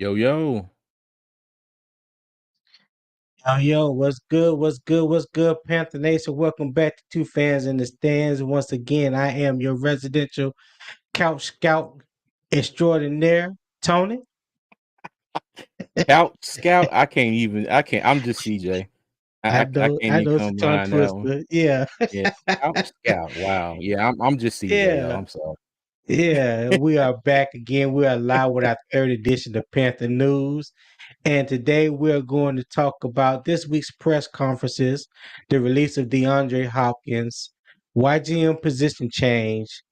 Yo, yo. Yo, what's good? What's good? What's good, Panther Nation? Welcome back to Two Fans in the Stands. Once again, I am your residential couch scout extraordinaire, Tony. Scout, Scout. I'm just CJ. I can't I even know it's a come tongue behind that one. twister. Yeah, Yeah. Scout. Wow. Yeah, I'm just CJ, y'all. yeah, I'm sorry. yeah. We are back again. We are live with our third edition of Panther News. And today we're going to talk about this week's press conferences, the release of DeAndre Hopkins, YGM position change,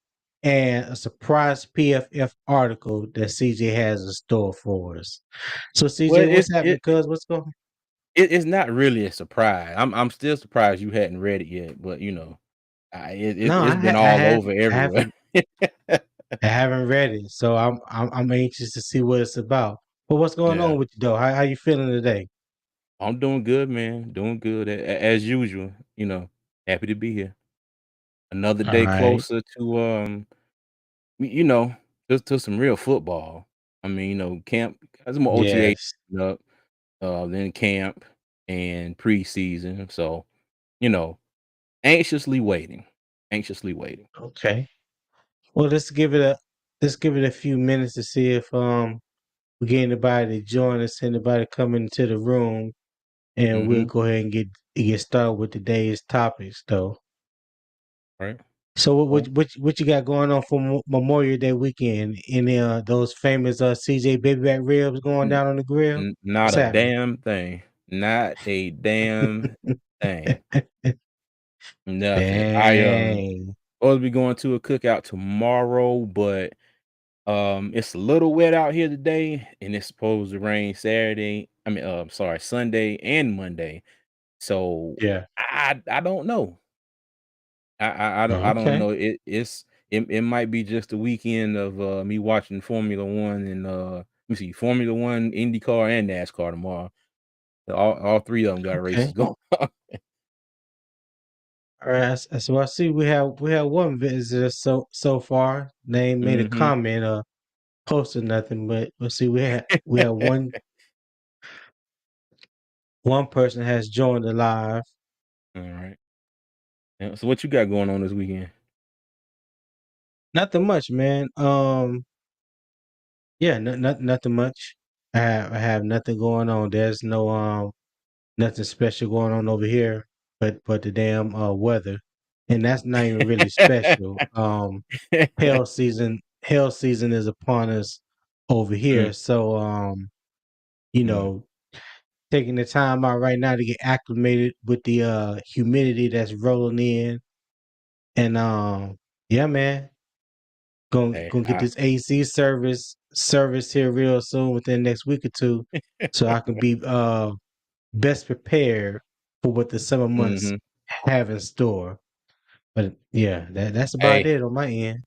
and a surprise PFF article that CJ has in store for us. So Well, CJ, what's happening? Cuz what's going on? it's not really a surprise. I'm still surprised you hadn't read it yet, but No, it's been all over I everywhere. haven't read it, so I'm anxious to see what it's about. But what's going Yeah. on with you though? How you feeling today? I'm doing good, man. Doing good as usual. Happy to be here. Another All day right. closer to you know, just to some real football. Camp has more OTA Yes. up, then camp and preseason. So, you know, anxiously waiting. Anxiously waiting. Okay. Well, let's give it a few minutes to see if we get anybody to join us, anybody coming into the room, and we'll Mhm. go ahead and get started with today's topics though. Right. So Well, what you got going on for Memorial Day weekend? Any those famous CJ baby back ribs going n down on the grill? not What's a happening? damn thing. Not a damn thing. Nothing. Dang. Supposed to be going to a cookout tomorrow, but it's a little wet out here today, and it's supposed to rain Sunday and Monday. So Yeah. I don't know. I don't Okay. know. It might be just a weekend of me watching Formula One and let me see, Formula One, IndyCar, and NASCAR tomorrow. All three of them got races Okay. going on. All right. So I see we have one visitor so far. They ain't made a Mhm. comment or posted nothing, but let's see. We have one person has joined the live. All right. Yeah, so what you got going on this weekend? Nothing much, man. Yeah, nothing much. I have nothing going on. There's no nothing special going on over here, but the damn weather, and that's not even really special. Hell season is upon us over Mm, here, so you mm. know, taking the time out right now to get acclimated with the humidity that's rolling in, and yeah, man, Hey, gonna get this AC service here real soon within the next week or two, so I can be best prepared for what the summer months mhm. have in store. But yeah, that's about Hey, it on my end.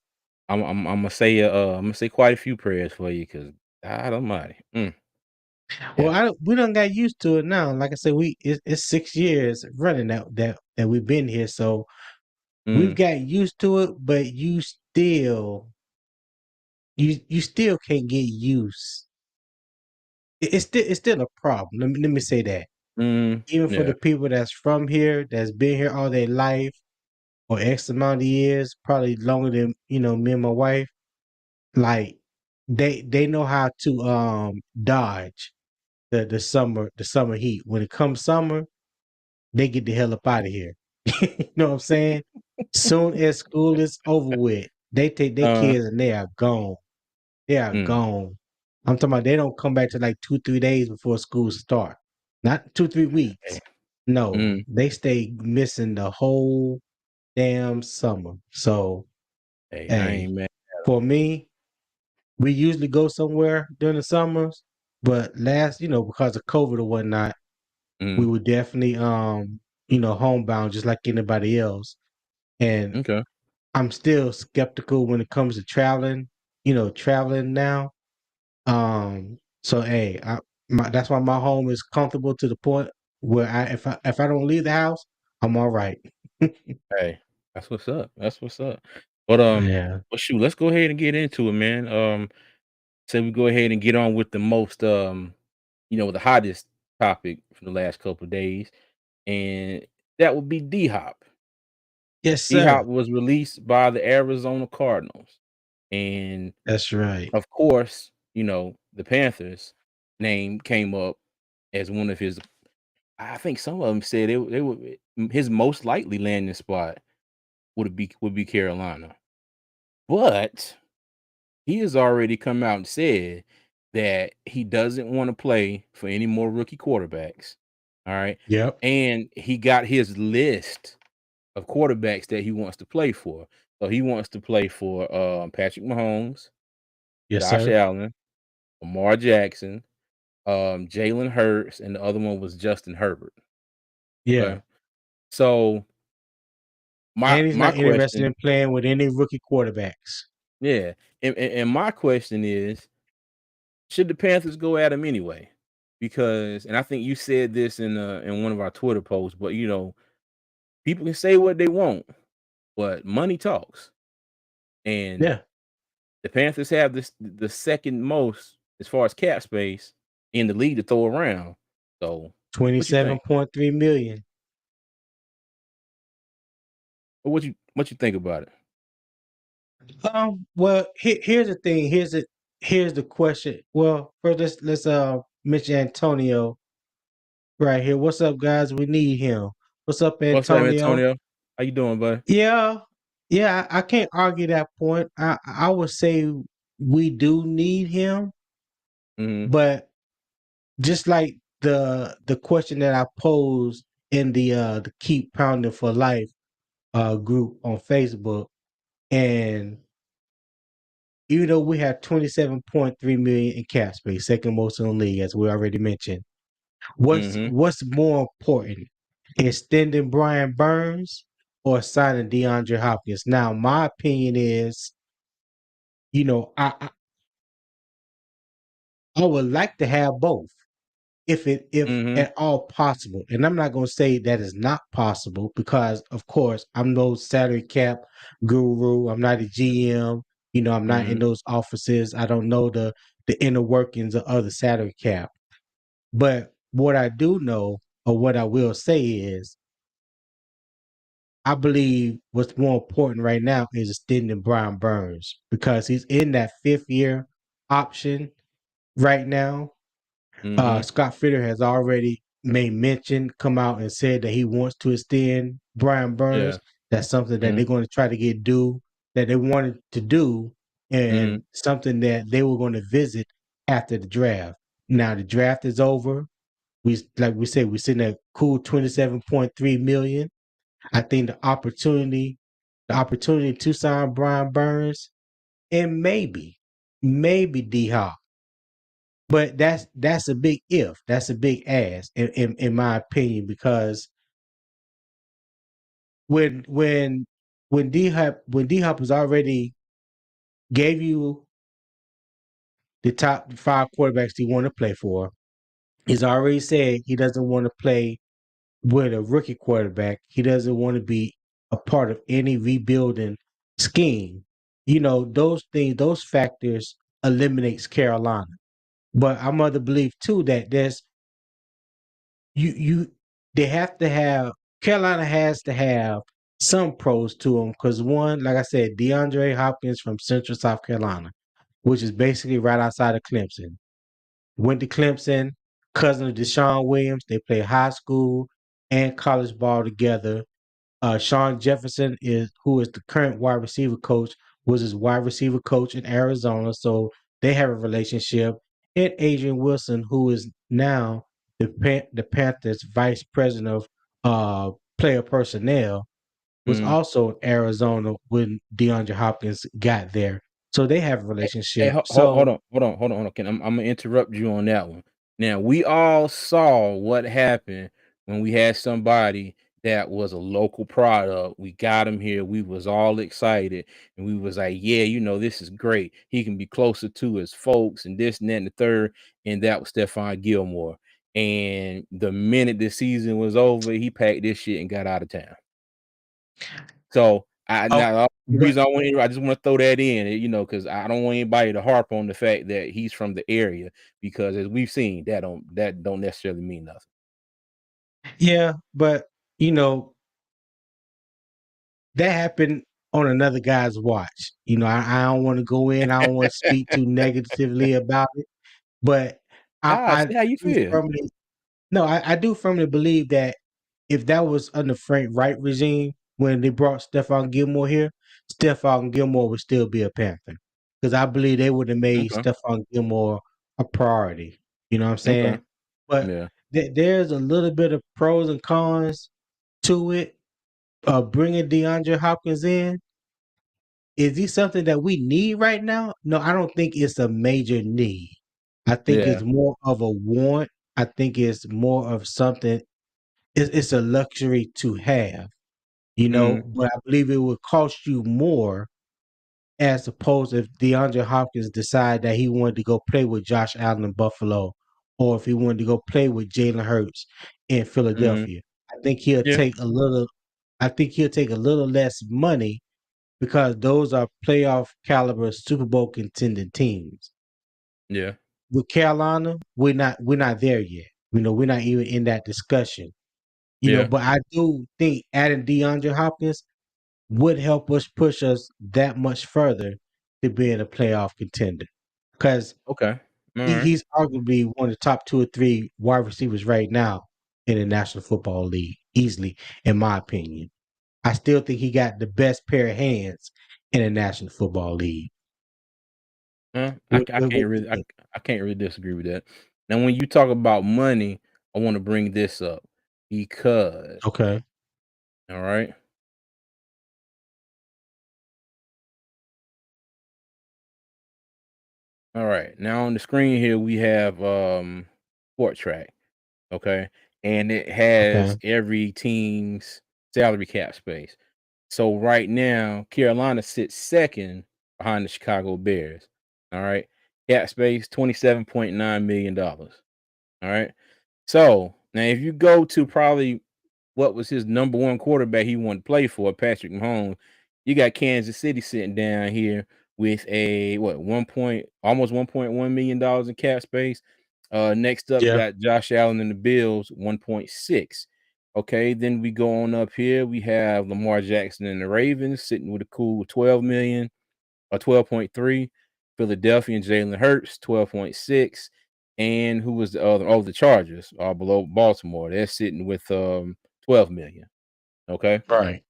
I'm gonna say quite a few prayers for you, cause God Almighty. Well, Yeah. we don't got used to it now. Like I said, it's 6 years running that we've been here, so we've Mm, got used to it. But you still can't get used. It's still a problem. Let me say that. Even for yeah. the people that's from here, that's been here all their life or X amount of years, probably longer than me and my wife. Like they know how to dodge the summer heat. When it comes summer, they get the hell up out of here. You know what I'm saying? Soon as school is over with, they take their Uh, kids and they are gone. They are mm, gone. I'm talking about they don't come back to like 2-3 days before school start. Not 2-3 weeks. hey, No, mm, they stay missing the whole damn summer. So hey, I hey, ain't mad. for me, we usually go somewhere during the summers, but because of COVID or whatnot, we Mm, were definitely homebound just like anybody else. And okay. I'm still skeptical when it comes to traveling now. So hey, that's why my home is comfortable to the point where if I don't leave the house, I'm all right. Hey, that's what's up. That's what's up. But Yeah. well, shoot, let's go ahead and get into it, man. So we go ahead and get on with the most, the hottest topic from the last couple of days, and that would be D Hop. Yes, D sir. Hop was released by the Arizona Cardinals, and That's right. of course, the Panthers name came up as one of his. I think some of them said they would his most likely landing spot would be Carolina, but he has already come out and said that he doesn't want to play for any more rookie quarterbacks. All right. Yep. And he got his list of quarterbacks that he wants to play for. So he wants to play for Patrick Mahomes, Yes, Josh sir. Allen, Lamar Jackson, Jalen Hurts, and the other one was Justin Herbert. Yeah. Okay. So my And he's my not interested question, in playing with any rookie quarterbacks. yeah, and my question is, should the Panthers go at him anyway? Because, and I think you said this in one of our Twitter posts, but people can say what they want, but money talks. And Yeah. the Panthers have the second most as far as cap space in the league to throw around. So what you think? 27.3 million. Or what you think about it? Well, here's the thing. Here's the question. Well, first let's mention Antonio right here. What's up, guys? We need him. What's up, What's up, Antonio? Antonio? How you doing, buddy? Yeah, yeah. I can't argue that point. I would say we do need him, Hmm. but just like the question that I posed in the Keep Pounding for Life group on Facebook, and even though we have 27.3 million in cap space, second most in the league, as we already mentioned, Hmm. what's more important, extending Brian Burns or signing DeAndre Hopkins? Now, my opinion is, you know, I would like to have both. If Hmm. at all possible. And I'm not going to say that is not possible because of course I'm no salary cap guru. I'm not a GM. I'm not in Hmm. those offices. I don't know the inner workings of the salary cap. But what I do know, or what I will say is, I believe what's more important right now is extending Brian Burns because he's in that 5th year option right now. Hmm. Scott Fitter has already made mention, come out and said that he wants to extend Brian Yeah. Burns. That's something that Hmm. they're going to try to that they wanted to do, Hmm. and something that they were going to visit after the draft. Now the draft is over. Like we said, we're sitting at cool 27.3 million. I think the opportunity to sign Brian Burns and maybe D Hop. But that's a big if. That's a big ask in my opinion, because when when when D Hop has already gave you the top 5 quarterbacks he want to play for, he's already said he doesn't want to play with a rookie quarterback. He doesn't want to be a part of any rebuilding scheme. Those things, those factors eliminates Carolina. But I'm of the belief too that you they have to have Carolina has to have some pros to them because one, like I said, DeAndre Hopkins from Central South Carolina, which is basically right outside of Clemson, went to Clemson, cousin of Deshaun Williams. They play high school and college ball together. Sean Jefferson who is the current wide receiver coach, was his wide receiver coach in Arizona, so they have a relationship. And Adrian Wilson, who is now the Panthers vice president of player personnel, was Hmm. also in Arizona when DeAndre Hopkins got there. So they have a Hey, relationship. hold So on, hold on, hold on, hold on. I'm gonna interrupt you on that one. Now, we all saw what happened when we had somebody that was a local product. We got him here. We was all excited, and we was like, "Yeah, this is great. He can be closer to his folks, and this and that and the third." And that was Stephon Gilmore. And the minute the season was over, he packed this shit and got out of town. So I Oh, now the but reason I just want to throw that in, because I don't want anybody to harp on the fact that he's from the area because as we've seen, that don't necessarily mean nothing. yeah, but you know, that happened on another guy's watch. I don't want to go in, I don't want to speak too negatively about it, but Ah, I say how you do feel. firmly no, I do firmly believe that if that was under Frank Wright regime when they brought Stephon Gilmore here, Stephon Gilmore would still be a Panther. Because I believe they would have made Okay. Stephon Gilmore a priority. You know what I'm Okay. saying? But Yeah. there's a little bit of pros and cons to it. Bringing DeAndre Hopkins in, is he something that we need right now? No, I don't think it's a major need. I think Yeah. it's more of a want. I think it's more of something. It's a luxury to have, Mhm. but I believe it would cost you more as opposed if DeAndre Hopkins decided that he wanted to go play with Josh Allen in Buffalo, or if he wanted to go play with Jalen Hurts in Mhm. Philadelphia. I think he'll Yeah. take a little. I think he'll take a little less money because those are playoff caliber Super Bowl contending teams. Yeah. With Carolina, we're not there yet. We're not even in that discussion. Yeah. But I do think adding DeAndre Hopkins would help us push us that much further to being a playoff contender. Because Okay. Alright. he's arguably one of the top two or three wide receivers right now in the National Football League, easily, in my opinion. I still think he got the best pair of hands in the National Football League. I What, I what, can't what you really think? I can't really disagree with that. Now when you talk about money, I wanna bring this up because Okay. alright? Alright. Now on the screen here, we have, Sport Track, okay? And it has Okay. every team's salary cap space. So right now, Carolina sits 2nd behind the Chicago Bears, alright? Cap space, $27.9 million, alright? So, now if you go to probably what was his number 1 quarterback he wanted to play for, Patrick Mahomes, you got Kansas City sitting down here with a what, 1 point almost $1.1 million in cap space. Next up, you Yeah. got Josh Allen and the Bills, 1.6. Okay, then we go on up here, we have Lamar Jackson and the Ravens sitting with a cool 12 million or 12.3. Philadelphia and Jalen Hurts, 12.6. And who was the other? Oh, the Chargers are below Baltimore. They're sitting with 12 million. Okay. Right.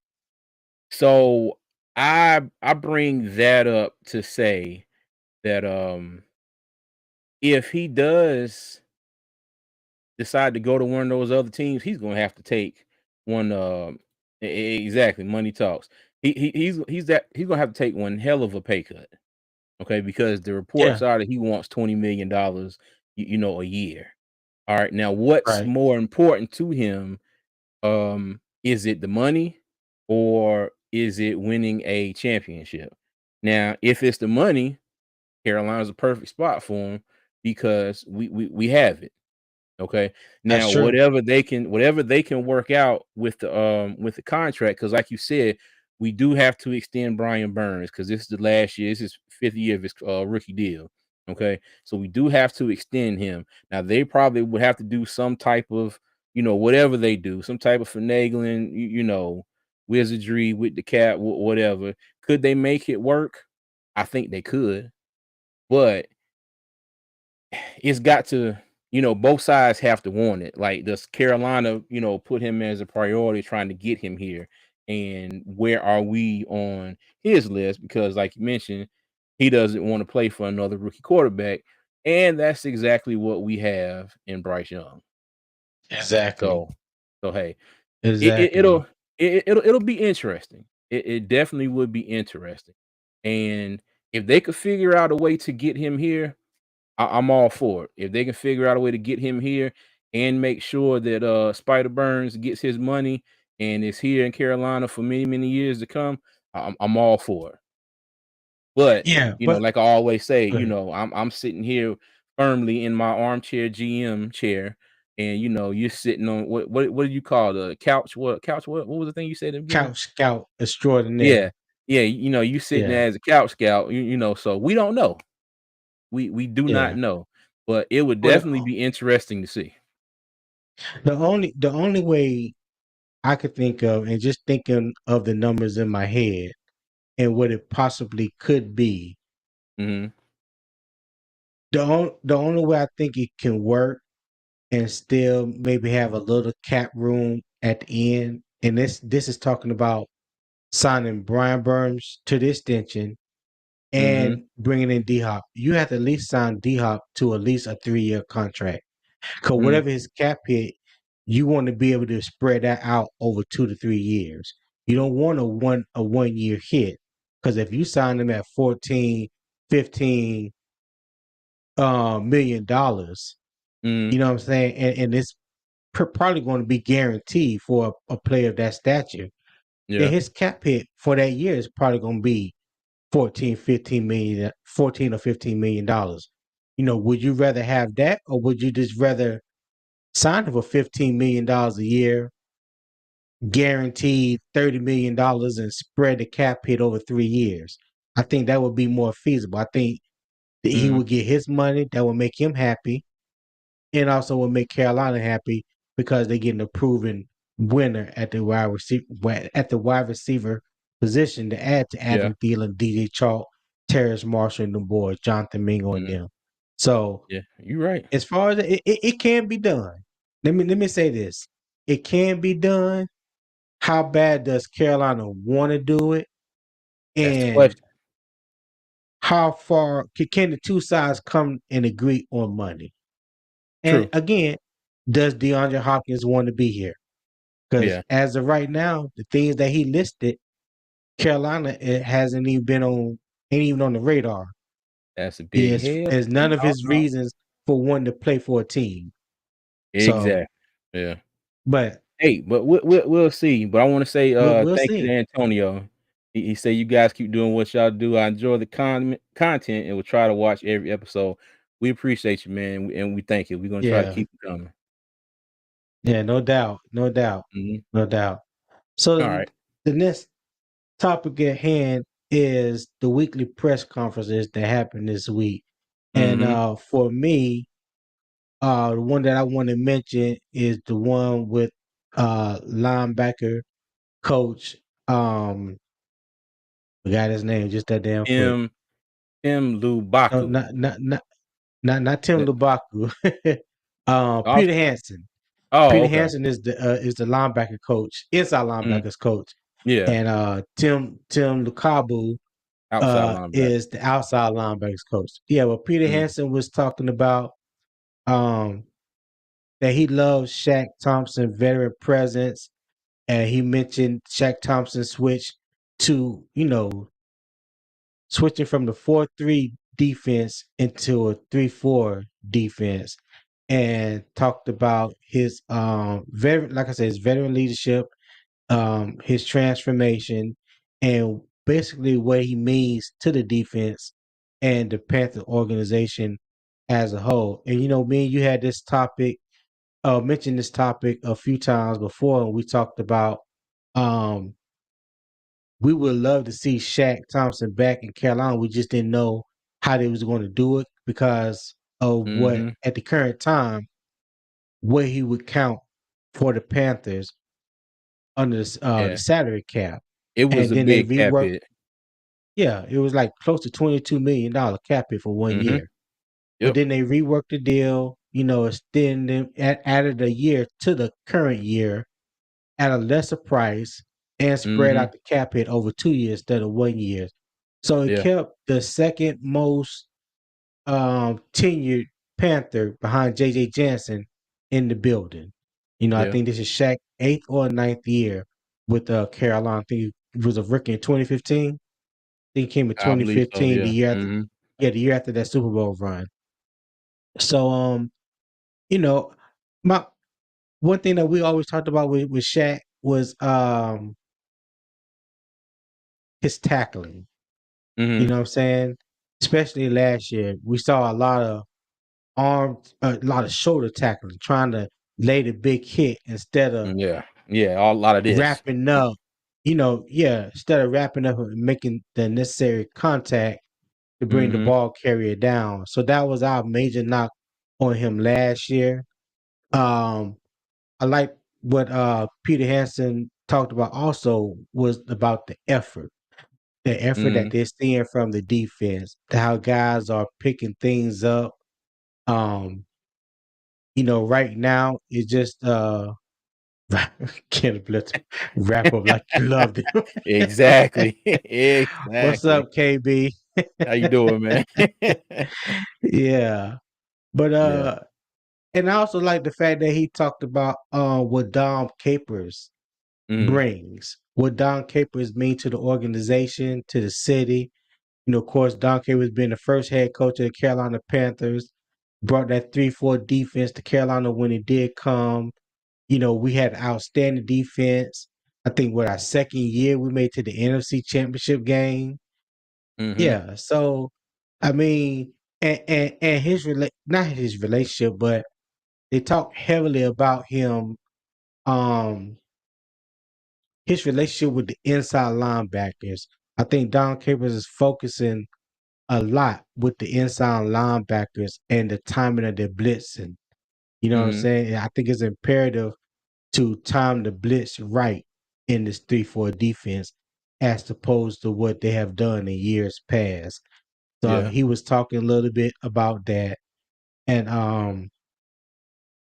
So I bring that up to say that if he does decide to go to one of those other teams, he's gonna have to take one exactly money talks. He's gonna have to take one hell of a pay cut. Okay, because the reports Yeah. are that he wants $20 million, a year. All right. Now, what's Right. more important to him? Is it the money or is it winning a championship? Now, if it's the money, Carolina's a perfect spot for him because we have it. Okay. That's Now, true. whatever they can work out with the contract, because like you said, we do have to extend Brian Burns because this is the last year. This is 5th year of his rookie deal. Okay. So we do have to extend him. Now they probably would have to do some type of, whatever they do, some type of finagling, wizardry with the cap, whatever. Could they make it work? I think they could, but it's got to, both sides have to want it. Like, does Carolina, put him as a priority trying to get him here? And where are we on his list? Because, like you mentioned, he doesn't want to play for another rookie quarterback. And that's exactly what we have in Bryce Young. Exactly. So, so hey, it, it, Exactly. it'll it'll be interesting. It definitely would be interesting. And if they could figure out a way to get him here, I'm all for it. If they can figure out a way to get him here and make sure that Spider Burns gets his money and is here in Carolina for many, many years to come, I'm all for it. But Yeah, but like I always say, go ahead. I'm sitting here firmly in my armchair GM chair. and you're sitting on what do you call the couch? What was the thing you said at the beginning? Couch scout extraordinaire. Yeah, yeah, you sitting Yeah, there as a couch scout, so we don't know. We do not yeah. know, but it would Well, definitely be interesting to see. the only way I could think of, and just thinking of the numbers in my head and what it possibly could be, Mhm, the only way I think it can work and still maybe have a little cap room at the end, and this is talking about signing Brian Burns to the extension mhm, and bringing in D Hop. You have to at least sign D Hop to at least a 3-year contract. Because mhm, whatever his cap hit, you want to be able to spread that out over 2 to 3 years. You don't want a 1 year hit. Because if you sign him at 14, 15 $1 million, mhm, you know what I'm saying? And it's probably going to be guaranteed for a player of that stature. Then yeah, his cap hit for that year is probably going to be 14, 15 million, 14 or $15 million. Would you rather have that, or would you just rather sign him for $15 million a year, guaranteed $30 million, and spread the cap hit over 3 years? I think that would be more feasible. I think that he mhm, would get his money, that would make him happy, and also will make Carolina happy because they're getting a proven winner at the wide receiver position to add to yeah, Adam Thielen, DJ Chalk, Terrace Marshall, and the boys, Jonathan Mingo and mhm, them. So yeah, you're right. as far as it can be done. Let me say this: it can be done. How bad does Carolina want to do it, That's the and question. how far can the two sides come and agree on money? And True. again, does DeAndre Hopkins want to be here? Because Yeah, as of right now, the things that he listed, Carolina, it hasn't even ain't even on the radar. that's a big Is hell. is none of No, his no. reasons for wanting to play for a team. So, Exactly. Yeah. but Hey, but we'll see. But I want to say we'll thank you to see. Antonio. He said you guys keep doing what y'all do. I enjoy the content and we'll try to watch every episode. We appreciate you, man, and we thank you. We're gonna try to Yeah, keep it coming. yeah, no doubt, no doubt, Mhm. no doubt. So All right. the next topic at hand is the weekly press conferences that happened this week, and Mhm. for me, the one that I want to mention is the one with linebacker coach. Forgot his name just that damn quick. Tim Tim No, Lubaku. not Tim That- Lubaku. Also, Peter Hansen. oh, Peter okay. Hansen is the linebacker coach, inside Mm, linebackers coach, yeah. and Tim Lukabu Outside linebacker. is the outside linebackers coach. Yeah, well, Peter Mm, Hansen was talking about um that he loves Shaq Thompson veteran presence, and he mentioned Shaq Thompson to switching from the 4-3 defense into a 3-4 defense, and talked about his veteran, like I said, his veteran leadership, his transformation, and basically what he means to the defense and the Panther organization as a whole. And me and you had this topic, mentioned this topic a few times before, and we talked about um we would love to see Shaq Thompson back in Carolina. We just didn't know how they was going to do it because of what mhm. at the current time what he would count for the Panthers under the Yeah. salary cap. It was And a then they big cap reworked. hit. Yeah, it was like close to $22 million cap hit for one Mhm. year. But Yep. then they reworked the deal, extended added a year to the current year at a lesser price and spread Mhm. out the cap hit over 2 years instead of 1 year. So it Yeah. kept the second most tenured Panther behind JJ Jansen in the building. I Yeah. think this is Shaq's eighth or ninth year with Carolina. I think he was a rookie in 2015. I think he came in I believe so, 2015, the yeah. year after, Mhm. yeah, the year after that Super Bowl run. So you know, my one thing that we always talked about with Shaq was his tackling. You Mhm. know what I'm saying? Especially last year, we saw a lot of shoulder tackling, trying to lay the big hit instead of Yeah. Yeah, a lot of this. wrapping up, instead of wrapping up and making the necessary contact to bring the Mhm. ball carrier down. So that was our major knock on him last year. Um, I like what Peter Hansen talked about also was about the effort that Mhm. they're seeing from the defense, how guys are picking things up. Um, right now it's just Kenneth Blitz wrap up like you loved him. Exactly. What's Exactly. up, KB? How you doing, man? Yeah. But Yeah. and I also like the fact that he talked about what Dom Capers Mhm. brings, what Don Capers mean to the organization, to the city. Of course, Don Capers being the first head coach of the Carolina Panthers, brought that 3-4 defense to Carolina when it did come. We had outstanding defense. I think what our second year we made to the NFC Championship game. Mhm. Yeah, so I mean, and not his relationship, but they talk heavily about him. Um, his relationship with the inside linebackers. I think Don Capers is focusing a lot with the inside linebackers and the timing of their blitzing. You know what I'm Mhm. saying? I think it's imperative to time the blitz right in this 3-4 defense as opposed to what they have done in years past. So Yeah. he was talking a little bit about that. And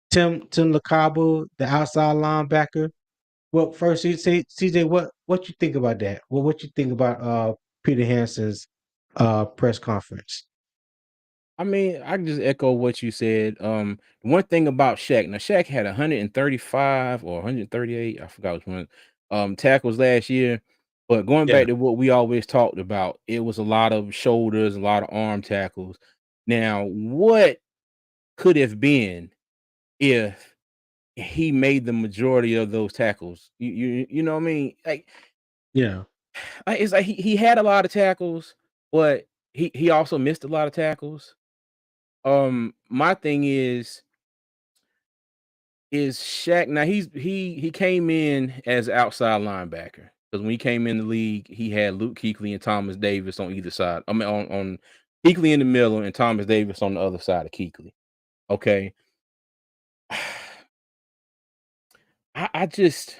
Tim LeCabo, the outside linebacker. Well, first, CJ, what you think about that? Well, what you think about Peter Hansen's press conference? I mean, I can just echo what you said. One thing about Shaq. Now, Shaq had 135 or 138, I forgot which one, tackles last year. But going Yeah, back to what we always talked about, it was a lot of shoulders, a lot of arm tackles. Now, what could have been if he made the majority of those tackles? You know what I mean? yeah, It's like he had a lot of tackles, but he also missed a lot of tackles. My thing is Shaq. Now he came in as outside linebacker because when he came in the league, he had Luke Kuechly and Thomas Davis on either side. I mean, on Kuechly in the middle and Thomas Davis on the other side of Kuechly. Okay, I just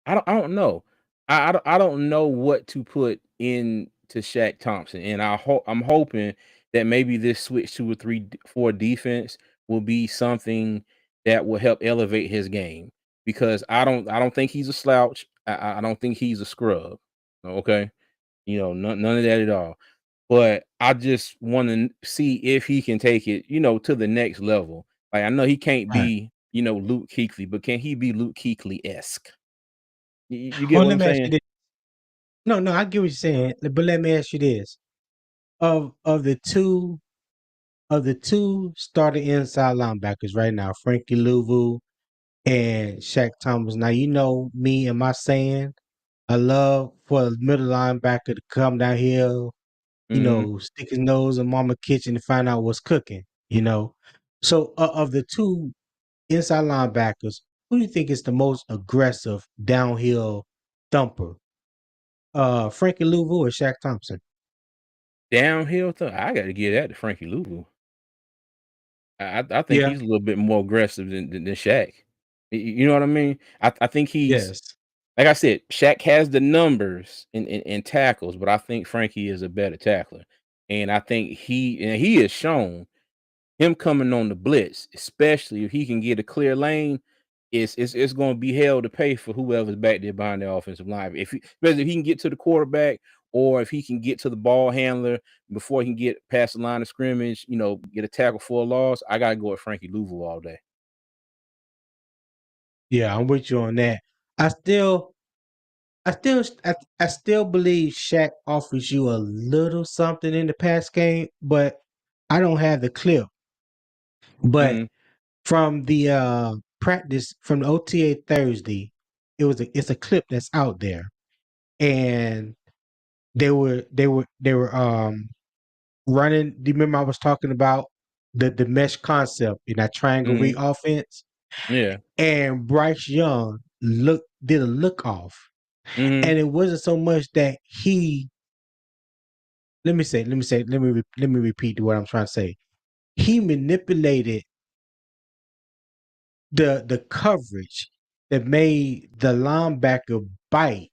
I don't know. I don't know what to put into Shaq Thompson, and I'm hoping that maybe this switch to a 3-4 defense will be something that will help elevate his game because I don't think he's a slouch. I don't think he's a scrub. Okay, none of that at all. But I just want to see if he can take it, to the next level. Like I know he can't right. be, Luke Kuechly, but can he be Luke Kuechly esque? You get Well, what let I'm me ask you saying? this. No, no, I get what you're saying, but let me ask you this: of the two starting inside linebackers right now, Frankie Louvu and Shaq Thomas. Now you know me and my saying. I love for a middle linebacker to come down here, Mhm. stick his nose in mama kitchen to find out what's cooking. So of the two inside linebackers, who do you think is the most aggressive downhill thumper? Frankie Louvu or Shaq Thompson? Downhill I gotta give that to Frankie Louvu. I think Yeah. he's a little bit more aggressive than Shaq. You know what I mean? I think he's Yes. like I said, Shaq has the numbers in tackles, but I think Frankie is a better tackler. And I think he has shown him coming on the blitz, especially if he can get a clear lane, it's gonna be hell to pay for whoever's back there behind the offensive line. Especially if he can get to the quarterback or if he can get to the ball handler before he can get past the line of scrimmage, get a tackle for a loss. I gotta go with Frankie Louvu all day. Yeah, I'm with you on that. I still, I still believe Shaq offers you a little something in the pass game, but I don't have the clip. But Mhm. from the practice from the OTA Thursday, it's a clip that's out there, and they were running. Do you remember I was talking about? the mesh concept in that triangle read Mhm. offense, Yeah. and Bryce Young did a look off, Mhm. and it wasn't so much that he. Let me repeat what I'm trying to say. He manipulated the coverage that made the linebacker bite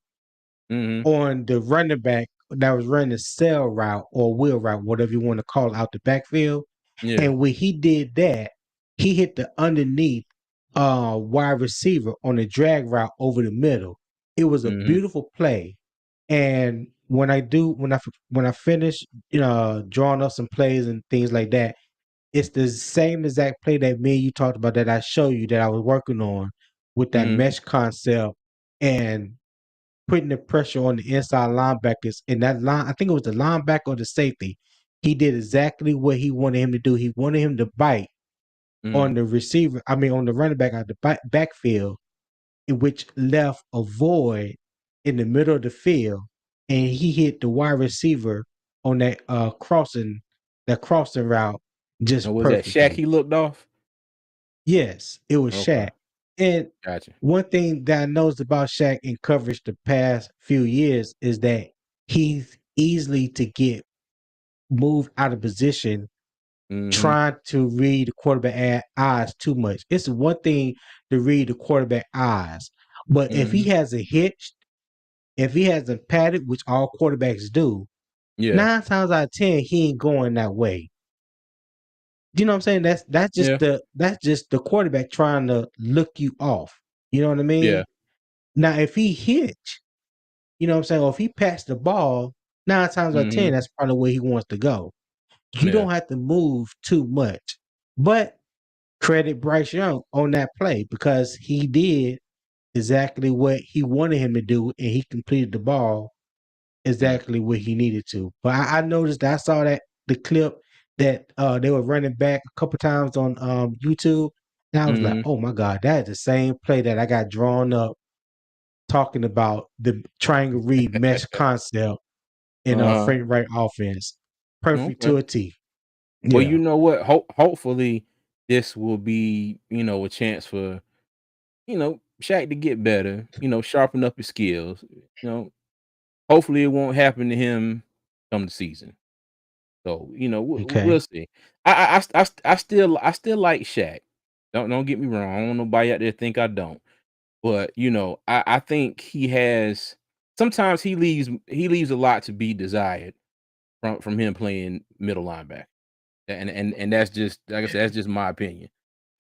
Mhm. on the running back that was running the sail route or wheel route, whatever you want to call it, out the backfield. Yeah. And when he did that, he hit the underneath wide receiver on the drag route over the middle. It was a Mhm. beautiful play. And when I finish drawing up some plays and things like that, it's the same exact play that me and you talked about that I show you that I was working on with that Mhm. mesh concept and putting the pressure on the inside linebackers. And that line, I think it was the linebacker or the safety. He did exactly what he wanted him to do. He wanted him to bite on Mhm. the receiver, on the running back out the backfield, in which left a void in the middle of the field. And he hit the wide receiver on that crossing route And just was that Shaq perfectly. he looked off? Yes, it was Okay. Shaq. And Gotcha. one thing that I noticed about Shaq in coverage the past few years is that he's easily to get moved out of position Mhm. trying to read the quarterback eyes too much. It's one thing to read the quarterback eyes, but if he Mhm. hasn't hitched, if he hasn't padded, which all quarterbacks do, Yeah. 9 times out of 10 he ain't going that way. You know what I'm saying? Yeah. That's just the quarterback trying to look you off. You know what I Yeah. mean? Now if he hitch, you know what I'm saying, or if he pats the ball, 9 times out of 10, Mhm. that's probably where he wants to go. You Yeah. don't have to move too much. But credit Bryce Young on that play because he did exactly what he wanted him to do and he completed the ball Yeah. exactly what he needed to. But I noticed that I saw that the clip that they were running back a couple times on YouTube, and I was like, Mhm. oh my God, that is the same play that I got drawn up talking about the triangle read mesh concept in a Uh-huh. Frank Wright offense. Perfect Okay. to a T. Well, Yeah. you know what? Hopefully this will be, a chance for, Shaq to get better, sharpen up his skills. Hopefully it won't happen to him come the season. So, we'll Okay. see. I still like Shaq. Don't get me wrong. I don't want nobody out there think I don't. But, I think he has sometimes he leaves a lot to be desired from him playing middle linebacker. And that's just like I said, that's just my opinion.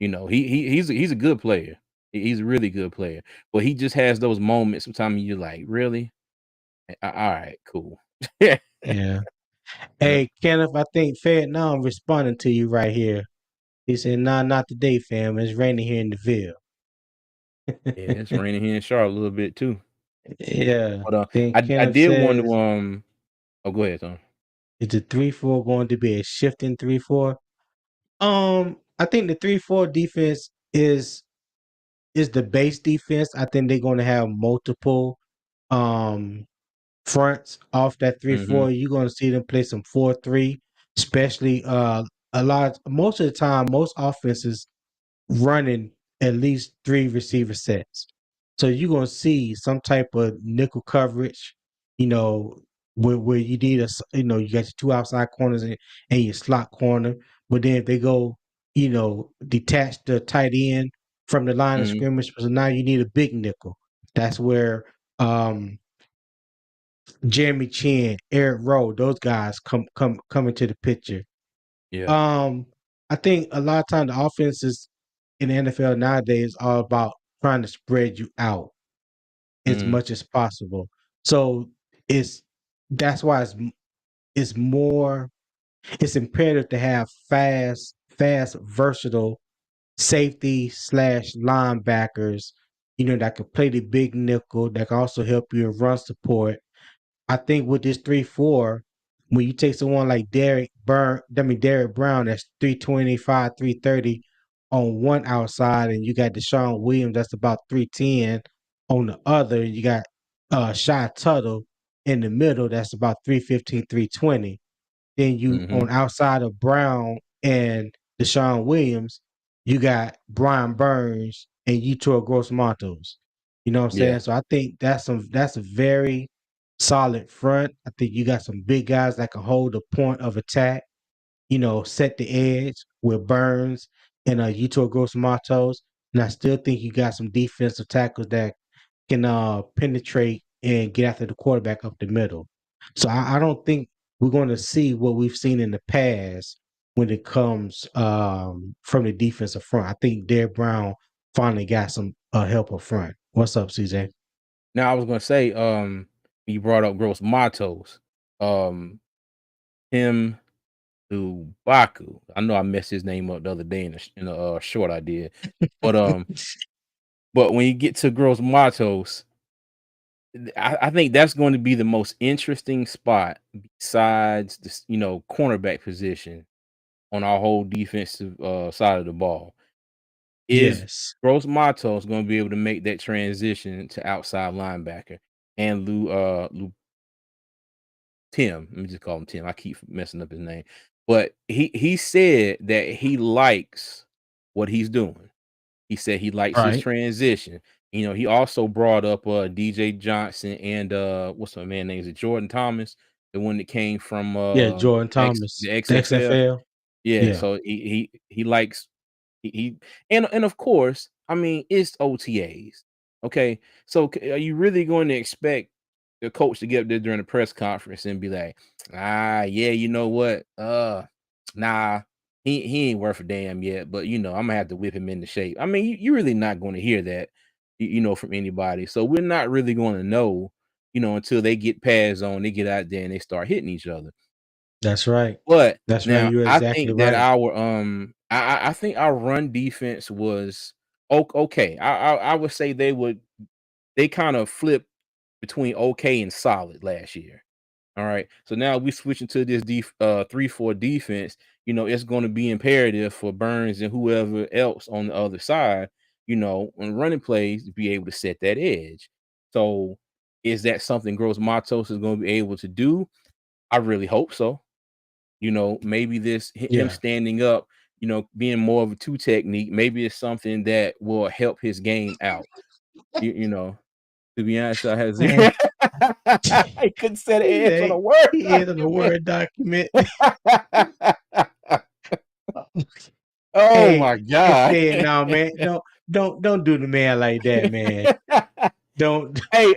He's a good player. He's a really good player. But he just has those moments sometimes you're like, "Really? All right, cool." Yeah. Yeah. Yeah, Hey, Kenneth, I think Fed now responding to you right here. He said, nah, not today, fam. It's raining here in the Ville. it's raining here in Charlotte a little bit too. Yeah. But, Then I Kenneth did want to, says, oh, go ahead, Tom. is the 3-4 going to be a shifting 3-4? I think the 3-4 defense is the base defense. I think they're gonna have multiple um fronts off that Mhm, 3-4. You're gonna see them play some 4-3, especially most of the time, most offenses running at least 3 receiver sets. So you're gonna see some type of nickel coverage, you know, where you need you got your 2 outside corners and your slot corner. But then if they go, detach the tight end from the line of mhm, scrimmage, so now you need a big nickel. That's where Jeremy Chin, Eric Rowe, those guys come into the picture. yeah, Um, I think a lot of times the offenses in the NFL nowadays are about trying to spread you out as mhm, much as possible. So it's that's why it's more it's imperative to have fast, versatile safety slash linebackers, that can play the big nickel, that can also help you in run support. I think with this 3-4, when you take someone like Derek Brown, that's 325, 330 on one outside, and you got Deshaun Williams, that's about 310 on the other, and you got Shy Tuttle in the middle, that's about 315, 320. Then you mhm, on outside of Brown and Deshaun Williams, you got Brian Burns and Yutor Gross Matos. You know what I'm Yeah. saying? So I think that's a very solid front. I think you got some big guys that can hold the point of attack, set the edge with Burns and Yutor Gross Matos. And I still think you got some defensive tackles that can penetrate and get after the quarterback up the middle. So I don't think we're going to see what we've seen in the past when it comes from the defensive front. I think Derek Brown finally got some help up front. What's up, CJ? Now I was gonna say, you brought up Gross Matos. Um, him to Baku. I know I messed his name up the other day in a short I did. But, but when you get to Gross Matos, I think that's going to be the most interesting spot besides this, cornerback position on our whole defensive, side of the ball. Is Yes. Gross Matos gonna be able to make that transition to outside linebacker? And Lou Tim, let me just call him Tim. I keep messing up his name. But he said that he likes what he's doing. He said he likes his Right. transition. He also brought up DJ Johnson and what's my man name? Is it Jordan Thomas? The one that came from Yeah, Jordan the Thomas, the XFL. XFL. Yeah, Yeah, so he likes he and of course, I mean, it's OTA'S. Okay. So are you really going to expect the coach to get up there during the press conference and be like, yeah, you know what? Nah, he ain't worth a damn yet, but I'm gonna have to whip him into shape. I mean, you're really not going to hear that, from anybody. So we're not really going to know, until they get pads on, they get out there and they start hitting each other. that's right. But That's right. now You're I exactly think that right. our I think our run defense was okay. I would say they kind of flipped between okay and solid last year. All right. So now we switching to this 3-4 defense. It's going to be imperative for Burns and whoever else on the other side, on running plays to be able to set that edge. So is that something Gross Matos is going to be able to do? I really hope so. Maybe this him Yeah. standing up, being more of a two technique, maybe it's something that will help his game out. To be honest, I has Man, I couldn't set an edge on a he word he is in a document. Word document. Oh Hey, my hey, god. say it now, man. Don't do the man like that, man. Don't. Hey,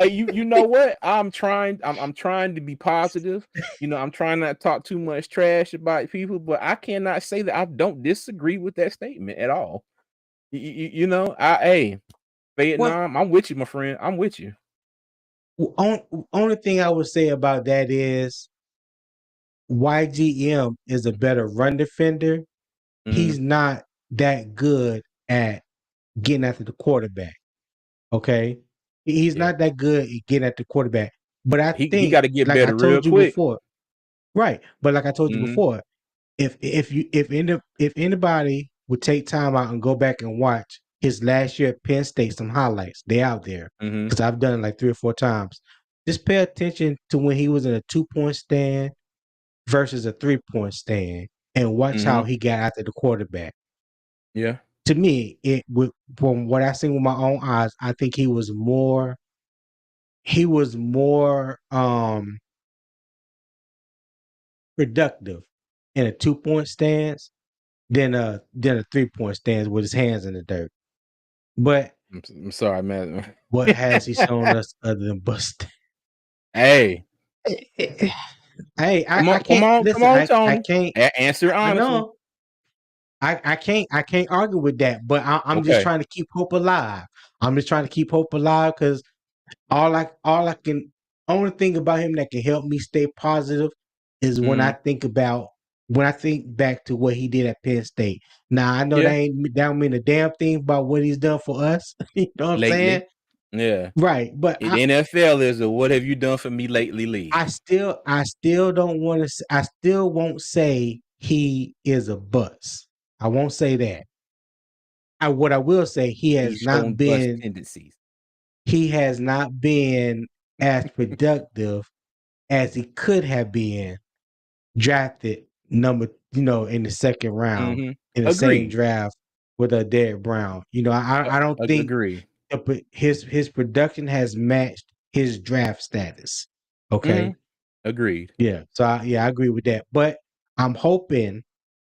you know what? I'm trying to be positive. I'm trying not to talk too much trash about people, but I cannot say that I don't disagree with that statement at all. Hey, What Vietnam, I'm with you, my friend. I'm with you. only thing I would say about that is YGM is a better run defender. Mhm. He's not that good at getting after the quarterback. Okay, he's Yeah. not that good at getting at the quarterback. But I He think, gotta get like I better real told you quick. before, right? But like I told you Mhm. before, if anybody would take time out and go back and watch his last year at Penn State, some highlights, they out there Mhm. because I've done it like 3 or 4 times. Just pay attention to when he was in a 2 point stand versus a 3 point stand, and watch how Mhm. he got after the quarterback. Yeah. To me, from what I seen with my own eyes, I think he was more productive in a 2 point stance than a 3 point stance with his hands in the dirt. But I'm sorry, man. what has he shown us other than bust? Hey, Hey, come I on, come can't on, come listen. on, I Tony. can't. Answer I honestly. know. I can't argue with that. But I'm just Okay. trying to keep hope alive. I'm just trying to keep hope alive because all I can only thing about him that can help me stay positive is Mhm. when I think back to what he did at Penn State. Now I know Yeah. that don't mean a damn thing about what he's done for us. You know what I'm saying? Lately. Yeah. Right. But The NFL is a "What have you done for me lately" league. I still don't want to I still won't say he is a bust. I won't say that. What I will say He's shown bust tendencies. he has not been as productive as he could have been drafted in the second round Mhm. in the same Agreed. draft with a Derrick Brown. I don't think Agree. his production has matched his draft status. Okay. Mhm. Agreed. Yeah. So I agree with that. But I'm hoping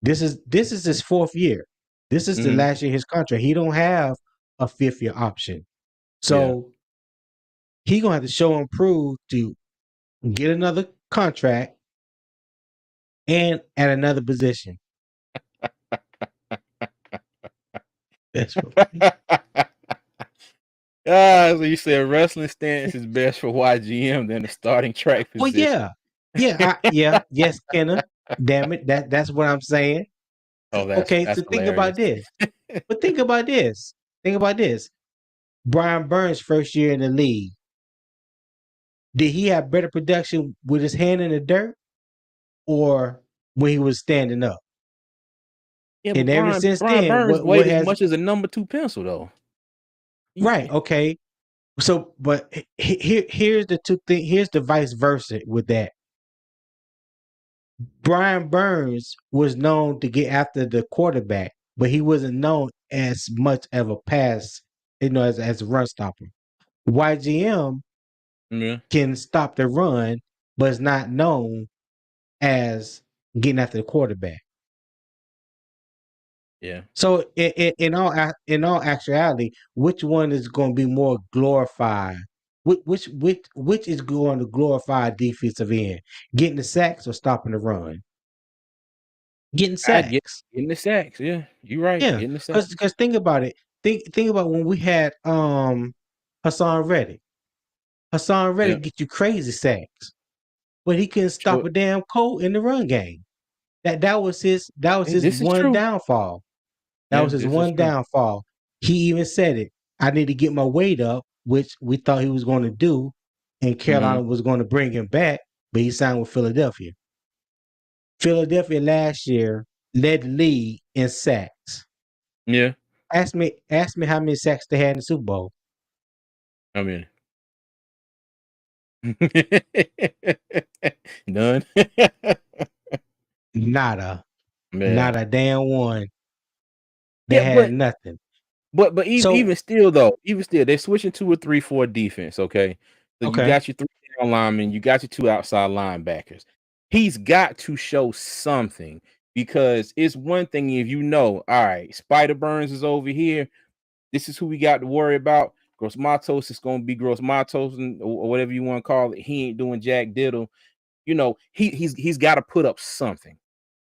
this is his fourth year. This is the Mhm. last year of his contract. He don't have a fifth year option. Yeah. So he gonna have to show and prove to get another contract and at another position. That's what, So you said wrestling stance is best for YGM than the starting track well, position. yeah. Yes, Kenna. Damn it. That's what I'm saying. Oh, Okay, that's so think about hilarious. this. But think about this. Think about this. Brian Burns' first year in the league. Did he have better production with his hand in the dirt or when he was standing up? Yeah, but And ever since Brian then, Burns what weighed as has much as a number 2 pencil though. right? He Okay, so but here's the two thing. Here's the vice versa with that. Brian Burns was known to get after the quarterback, but he wasn't known as much of a pass, as a run stopper. YGM Yeah. can stop the run, but is not known as getting after the quarterback. Yeah. So in all actuality, which one is going to be more glorified? Which is going to glorify defensive end? Getting the sacks or stopping the run? Getting I'd sacks. get in the sacks. Yeah. You're right. Yeah, Getting the sacks. because think about it. Think about when we had Hassan Reddick. Hassan Yeah. Reddick get you crazy sacks, but he couldn't stop Sure. a damn Colt in the run game. That was his This is one true. downfall. That Yeah, was his this is one true. downfall. He even said it. I need to get my weight up, which we thought he was going to do, and Mhm. Carolina was going to bring him back, but he signed with Philadelphia. Philadelphia last year led the league in sacks. Yeah. Ask me how many sacks they had in the Super Bowl. I mean none. Nada. Not Man. a damn one. They Yeah, had but nothing. even So still though, even still, they're switching to a 3-4 defense, okay? So you okay. got your 3 down linemen, you got your 2 outside linebackers. He's got to show something because it's one thing if all right, Spider Burns is over here. This is who we got to worry about. Gross Matos is going to be Gross Matos or whatever you want to call it. He ain't doing Jack Diddle. He's got to put up something.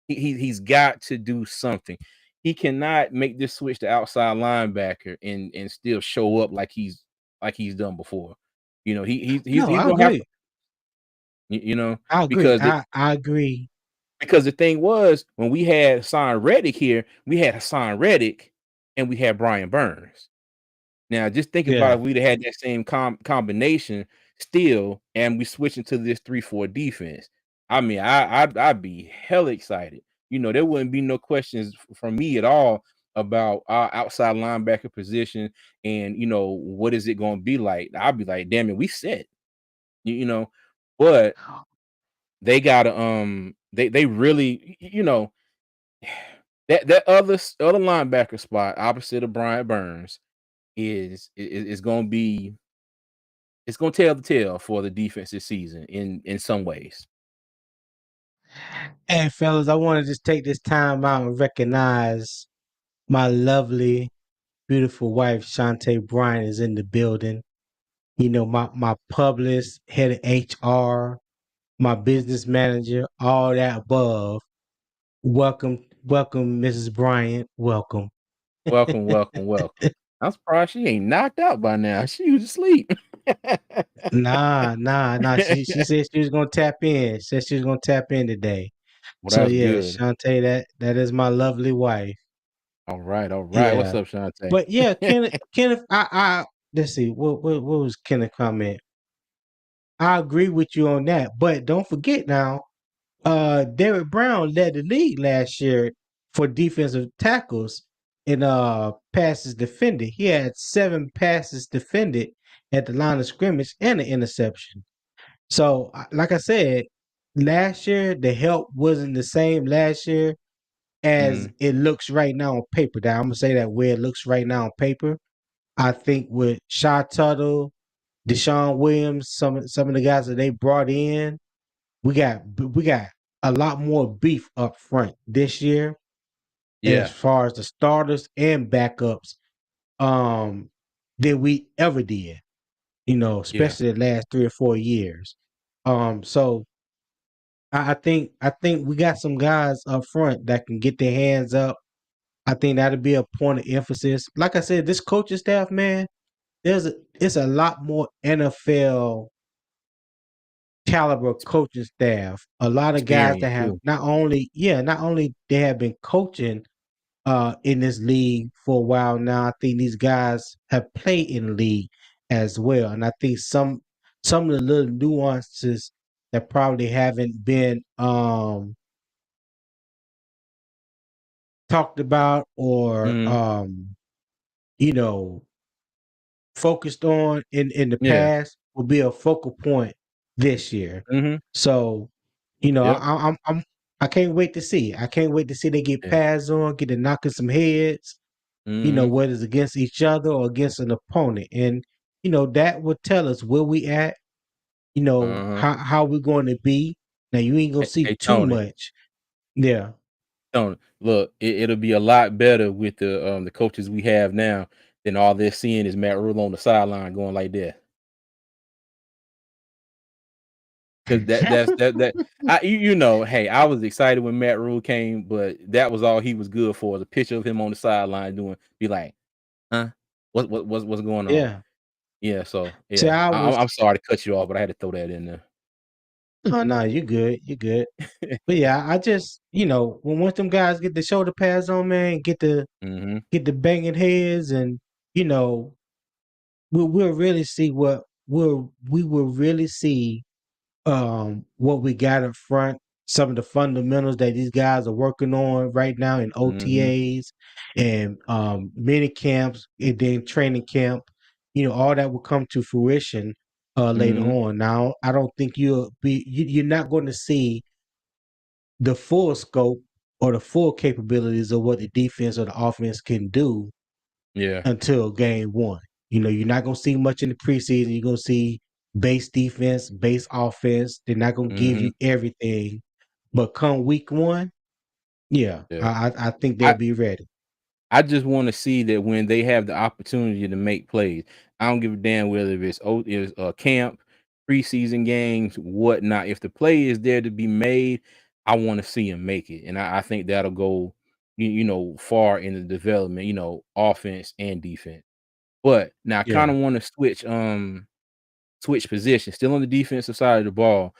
He's got to do something. He cannot make this switch to outside linebacker and still show up like he's done before. No, He's I gonna have to, agree. I agree. because I agree. the thing was when we had Hassan Reddick here, we had Hassan Reddick and we had Brian Burns. Now, just think about Yeah. if we'd have had that same combination still, and we switching to this 3-4 defense. I mean, I'd be hella excited. There wouldn't be no questions from me at all about our outside linebacker position and what is it going to be like. I'd be like, damn it, we set. You know, but they gotta they really that other linebacker spot opposite of Brian Burns is going to be it's gonna tell the tale for the defense this season in some ways. Hey, fellas, I want to just take this time out and recognize my lovely, beautiful wife, Shantae Bryant, is in the building. My publicist, head of HR, my business manager, all that above. Welcome, Mrs. Bryant. Welcome. Welcome, welcome, welcome. I'm surprised she ain't knocked out by now. She was asleep. Nah. She said she was gonna tap in. Said she was gonna tap in today. Well, So that's yeah, good. Shantae, that is my lovely wife. All right, all right. What's Yeah. up, Shante? But yeah, Kenneth, I let's see, what was Kenneth comment? I agree with you on that, but don't forget now, Derrick Brown led the league last year for defensive tackles in passes defended. He had 7 passes defended at the line of scrimmage and an interception. So, like I said, last year the help wasn't the same last year as Mhm. it looks right now on paper. Now I'm gonna say that where it looks right now on paper. I think with Shy Tuttle, Deshaun Williams, some of the guys that they brought in, we got a lot more beef up front this year as Yeah, far as the starters and backups than we ever did. yeah, Especially the last 3 or 4 years. So I think we got some guys up front that can get their hands up. I think that'll be a point of emphasis. Like I said, this coaching staff, man, it's a lot more NFL caliber coaching staff. A lot of guys that experience have too. not only they have been coaching in this league for a while now. I think these guys have played in the league as well. And I think some of the little nuances that probably haven't been talked about or Mhm. you know focused on in the Yeah. past will be a focal point this year. Mhm. So, Yep. I can't wait to see. I can't wait to see they get Yeah. pads on, get to knocking some heads. Mhm. Whether it's against each other or against an opponent, and that would tell us where we at. Uh-huh. How we're going to be. Now you ain't gonna Hey, see hey, too Tony. much. Yeah, Tony, look, it'll be a lot better with the coaches we have now than all they're seeing is Matt Rule on the sideline going like that. 'Cause that hey, I was excited when Matt Rule came, but that was all he was good for, the picture of him on the sideline doing be like, "Huh? What's going on?" yeah. Yeah, so, See, yeah. I I'm was. I'm sorry to cut you off, but I had to throw that in there. Oh no, you good, you good. But yeah, I just when once them guys get the shoulder pads on, man, Mhm. get the banging heads, and you know we'll really see we will really see what we got up front, some of the fundamentals that these guys are working on right now in Mhm. OTAs and mini camps and then training camp. All that will come to fruition later Mhm. on. Now, I don't think you're not going to see the full scope or the full capabilities of what the defense or the offense can do Yeah. until game one. You're not gonna see much in the preseason. You're gonna see base defense, base offense. They're not gonna give Mhm. you everything. But come week one, yeah, Yeah. I think they'll I be ready. I just wanna see that when they have the opportunity to make plays, I don't give a damn whether it's camp, preseason games, whatnot. If the play is there to be made, I wanna see him make it, and I think that'll go, far in the development, offense and defense. But now I Yeah. kinda wanna switch positions, still on the defensive side of the ball.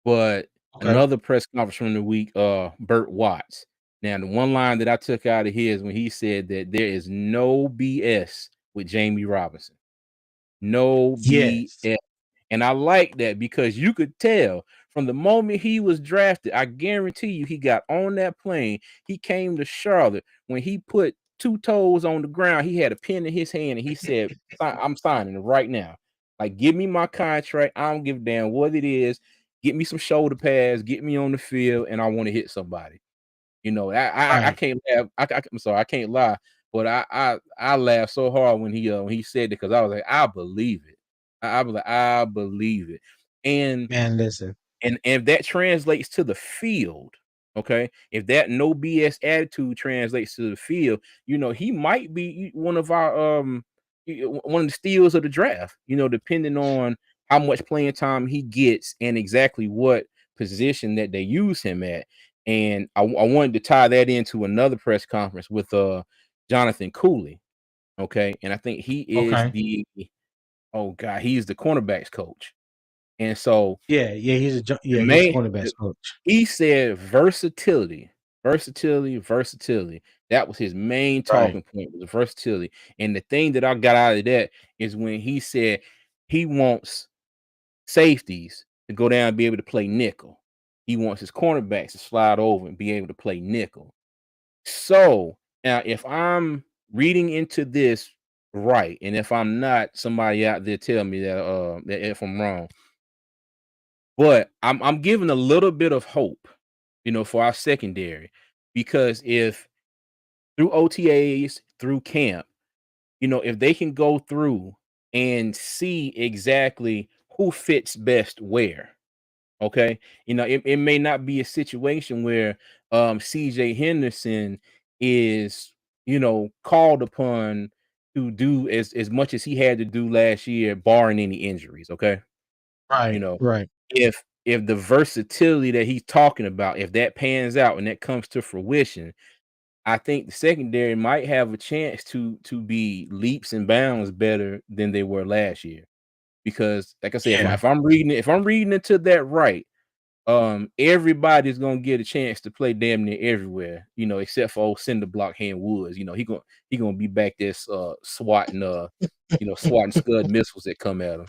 But Okay. another press conference from the week, Burt Watts. Now, the one line that I took out of his when he said that there is no BS with Jamie Robinson. No Yes. BS. And I like that because you could tell from the moment he was drafted, I guarantee you he got on that plane. He came to Charlotte. When he put 2 toes on the ground, he had a pen in his hand and he said, I'm signing it right now. Like, give me my contract. I don't give a damn what it is. Get me some shoulder pads, get me on the field, and I want to hit somebody. I Right. can't laugh. I'm sorry, I can't lie, but I laughed so hard when he said it because I was like, I believe it. I was like, I believe it. And Man, listen. and if that translates to the field, okay, if that no BS attitude translates to the field, he might be one of our one of the steals of the draft, depending on how much playing time he gets and exactly what position that they use him at. And I wanted to tie that into another press conference with Jonathan Cooley. Okay. And I think he is Okay. the oh god, he's the cornerbacks coach. And so Yeah, yeah, the he's a main cornerbacks the coach. he said versatility, versatility, versatility. That was his main Right. talking point was versatility. And the thing that I got out of that is when he said he wants safeties to go down and be able to play nickel. He wants his cornerbacks to slide over and be able to play nickel. So now if I'm reading into this right, and if I'm not, somebody out there tell me that if I'm wrong. But I'm giving a little bit of hope, for our secondary, because if through OTAs, through camp, if they can go through and see exactly who fits best where, okay? It may not be a situation where CJ Henderson is, called upon to do as much as he had to do last year, barring any injuries, okay? You Right, know, right. if the versatility that he's talking about, if that pans out and that comes to fruition, I think the secondary might have a chance to be leaps and bounds better than they were last year. Because, like I said, Yeah. if I'm reading into that right, everybody's gonna get a chance to play damn near everywhere, except for old cinder block hand Woods. He gonna be back there swatting scud missiles that come at him.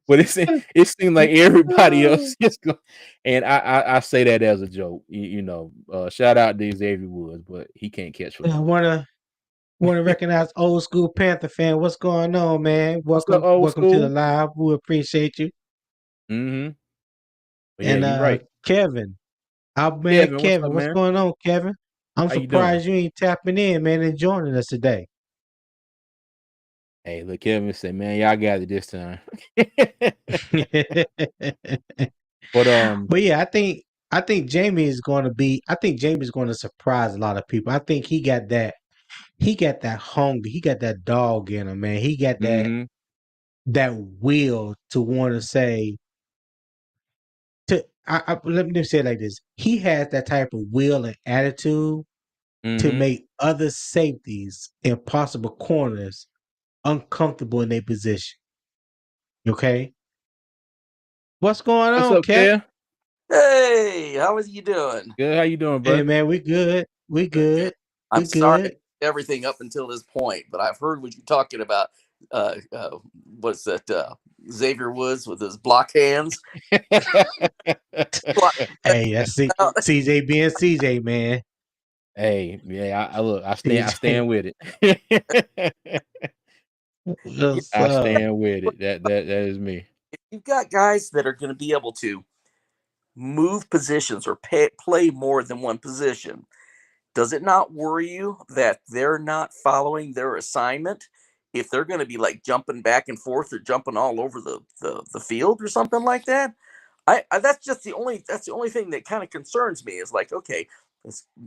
But it seemed like everybody else is going, and I say that as a joke. Shout out to Xavier Woods, but he can't catch for I long. wanna recognize old school Panther fan. What's going on, man? What's up, old Welcome to the school? live. We appreciate you. Mhm. But yeah, And you're right. Kevin, our man Kevin, what's up, Kevin, what's man? going on, Kevin? I'm How you doing? surprised you ain't tapping in, man, and joining us today. Hey, look, Kevin said, "Man, y'all got it this time." But, But yeah, I think Jamie's gonna surprise a lot of people. I think he got that hunger, he got that dog in him, man. He got mhm, that will to want to say let me just say it like this. He has that type of will and attitude to mhm. make other safeties and possible corners uncomfortable in their position. Okay? What's going What's on, up, Kev? Kev? Hey, how are you doing? Good, how you doing, Hey bro? man, we good. We good. I'm We sorry good. everything up until this point, but I've heard what you're talking about. What's that? Xavier Woods with his block hands. Block- Hey, that's CJ being CJ, man. Hey, yeah, I look, I CJ. stand with it. What's I up? stand with it. That is me. if you've got guys that are going to be able to move positions or play more than one position, does it not worry you that they're not following their assignment if they're going to be like jumping back and forth or jumping all over the field or something like that? I that's the only thing that kind of concerns me is like, okay,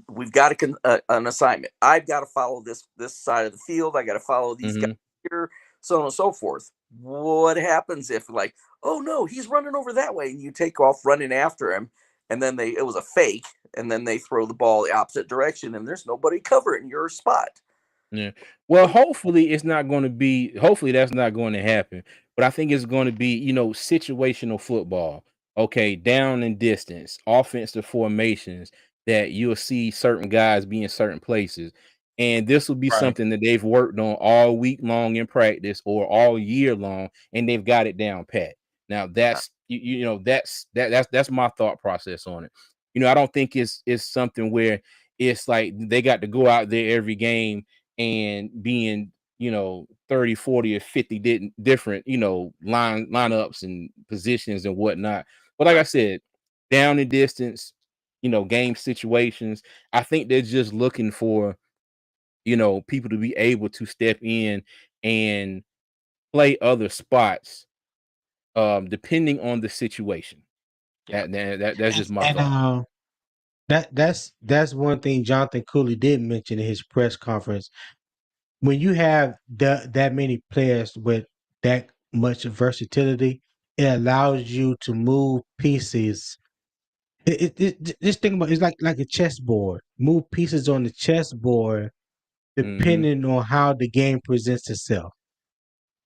we've got an assignment. I've got to follow this side of the field. I got to follow these guys Mhm. here, so on and so forth. What happens if like, oh no, he's running over that way, and you take off running after him, and then it was a fake, and then they throw the ball the opposite direction, and there's nobody covering your spot. Yeah. Well, What hopefully that's not going to happen. But I think it's going to be, situational football. Okay, down and distance, offensive formations that you'll see certain guys be in certain places. And this will be Right. something that they've worked on all week long in practice or all year long, and they've got it down pat. Now that's my thought process on it. I don't think it's something where it's like they got to go out there every game and being 30, 40, or 50 different lineups and positions and whatnot. But like I right? said, down in distance, game situations, I think they're just looking for people to be able to step in and play other spots depending on the situation. Yeah, That's just my And thought. that's one thing Jonathan Cooley did mention in his press conference. When you have that many players with that much versatility, it allows you to move pieces. Just think about it's like a chessboard. Move pieces on the chessboard Hmm. depending on how the game presents itself.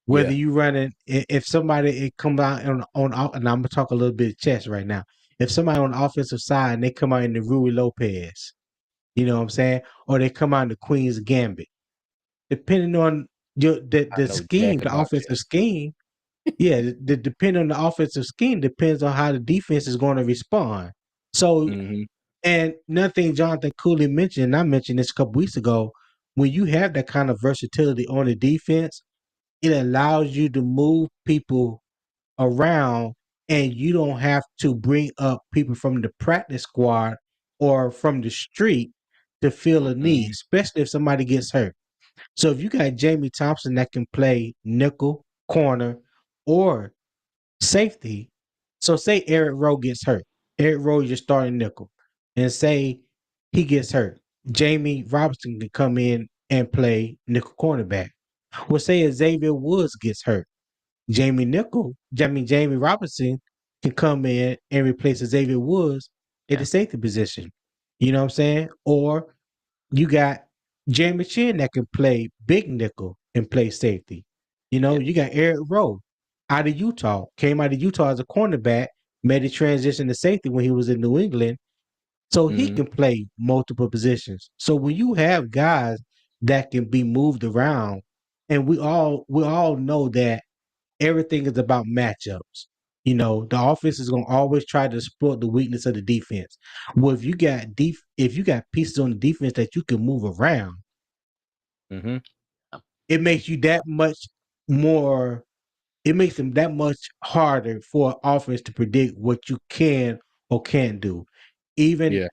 Whether Yeah, you run it, if somebody it come out and I'm gonna talk a little bit of chess right now. If somebody on the offensive side and they come out in the Rui Lopez, you know what I'm saying, or they come out in the Queen's Gambit, depending on I the know scheme, jack the about offensive chess. scheme. Yeah, depending on the offensive scheme depends on how the defense is going to respond. So, Hmm. and another thing Jonathan Cooley mentioned, and I mentioned this a couple weeks ago, when you have that kind of versatility on the defense, it allows you to move people around, and you don't have to bring up people from the practice squad or from the street to fill a need, Mhm. especially if somebody gets hurt. So if you got Jamie Thompson that can play nickel, corner, or safety. So say Eric Rowe gets hurt. Eric Rowe is your starting nickel. And say he gets hurt. Jamie Robinson can come in and play nickel cornerback. Well, say Xavier Woods gets hurt. Jamie Robinson can come in and replace Xavier Woods at the Yeah. safety position. You know what I'm saying? Or you got Jamie Chin that can play big nickel and play safety. You know, Yeah. you got Eric Rowe out of Utah, came out of Utah as a cornerback, made a transition to safety when he was in New England. So he Mhm. can play multiple positions. So when you have guys that can be moved around, and we all know that everything is about matchups. You know, the offense is gonna always try to exploit the weakness of the defense. Well, if you got pieces on the defense that you can move around, Mhm. it makes you that much more. It makes them that much harder for an offense to predict what you can or can't do. Even Yeah.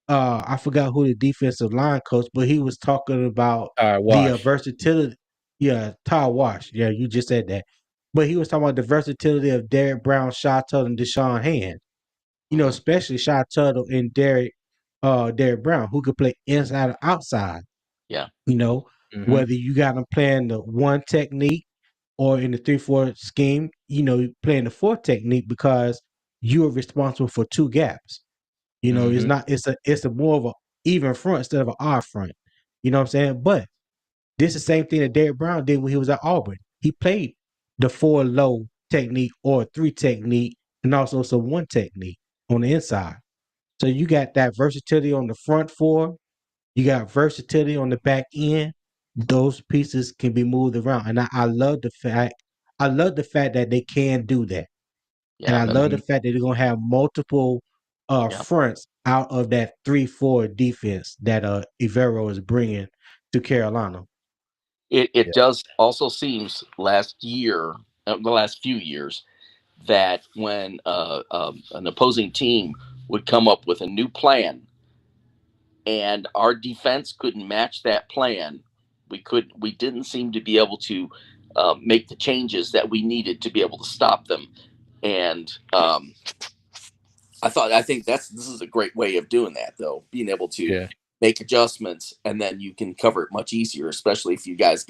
I forgot who the defensive line coach, but he was talking about the Wash. versatility. Yeah, Ty Wash. Yeah, you just said that. But he was talking about the versatility of Derek Brown, Shy Tuttle, and Deshaun Hand. You know, Hmm. especially Shy Tuttle and Derek Brown, who could play inside or outside. Yeah. You know, Mhm. whether you got them playing the one technique or in the 3-4 scheme, you know, playing the four technique because you are responsible for two gaps. You know, it's Mhm. not it's a more of a even front instead of an odd front. You know what I'm saying? But this is the same thing that Derek Brown did when he was at Auburn. He played the four low technique or three technique and also some one technique on the inside. So you got that versatility on the front four, you got versatility on the back end. Those pieces can be moved around. And I love the fact that they can do that. And Yeah. I That's, love the Mhm. fact that they're gonna have multiple yeah. fronts out of that 3-4 defense that Ivero is bringing to Carolina. It Yeah. does also seems last year, the last few years, that when an opposing team would come up with a new plan and our defense couldn't match that plan, we didn't seem to be able to make the changes that we needed to be able to stop them. And I think this is a great way of doing that, though, being able to Yeah. make adjustments and then you can cover it much easier, especially if you got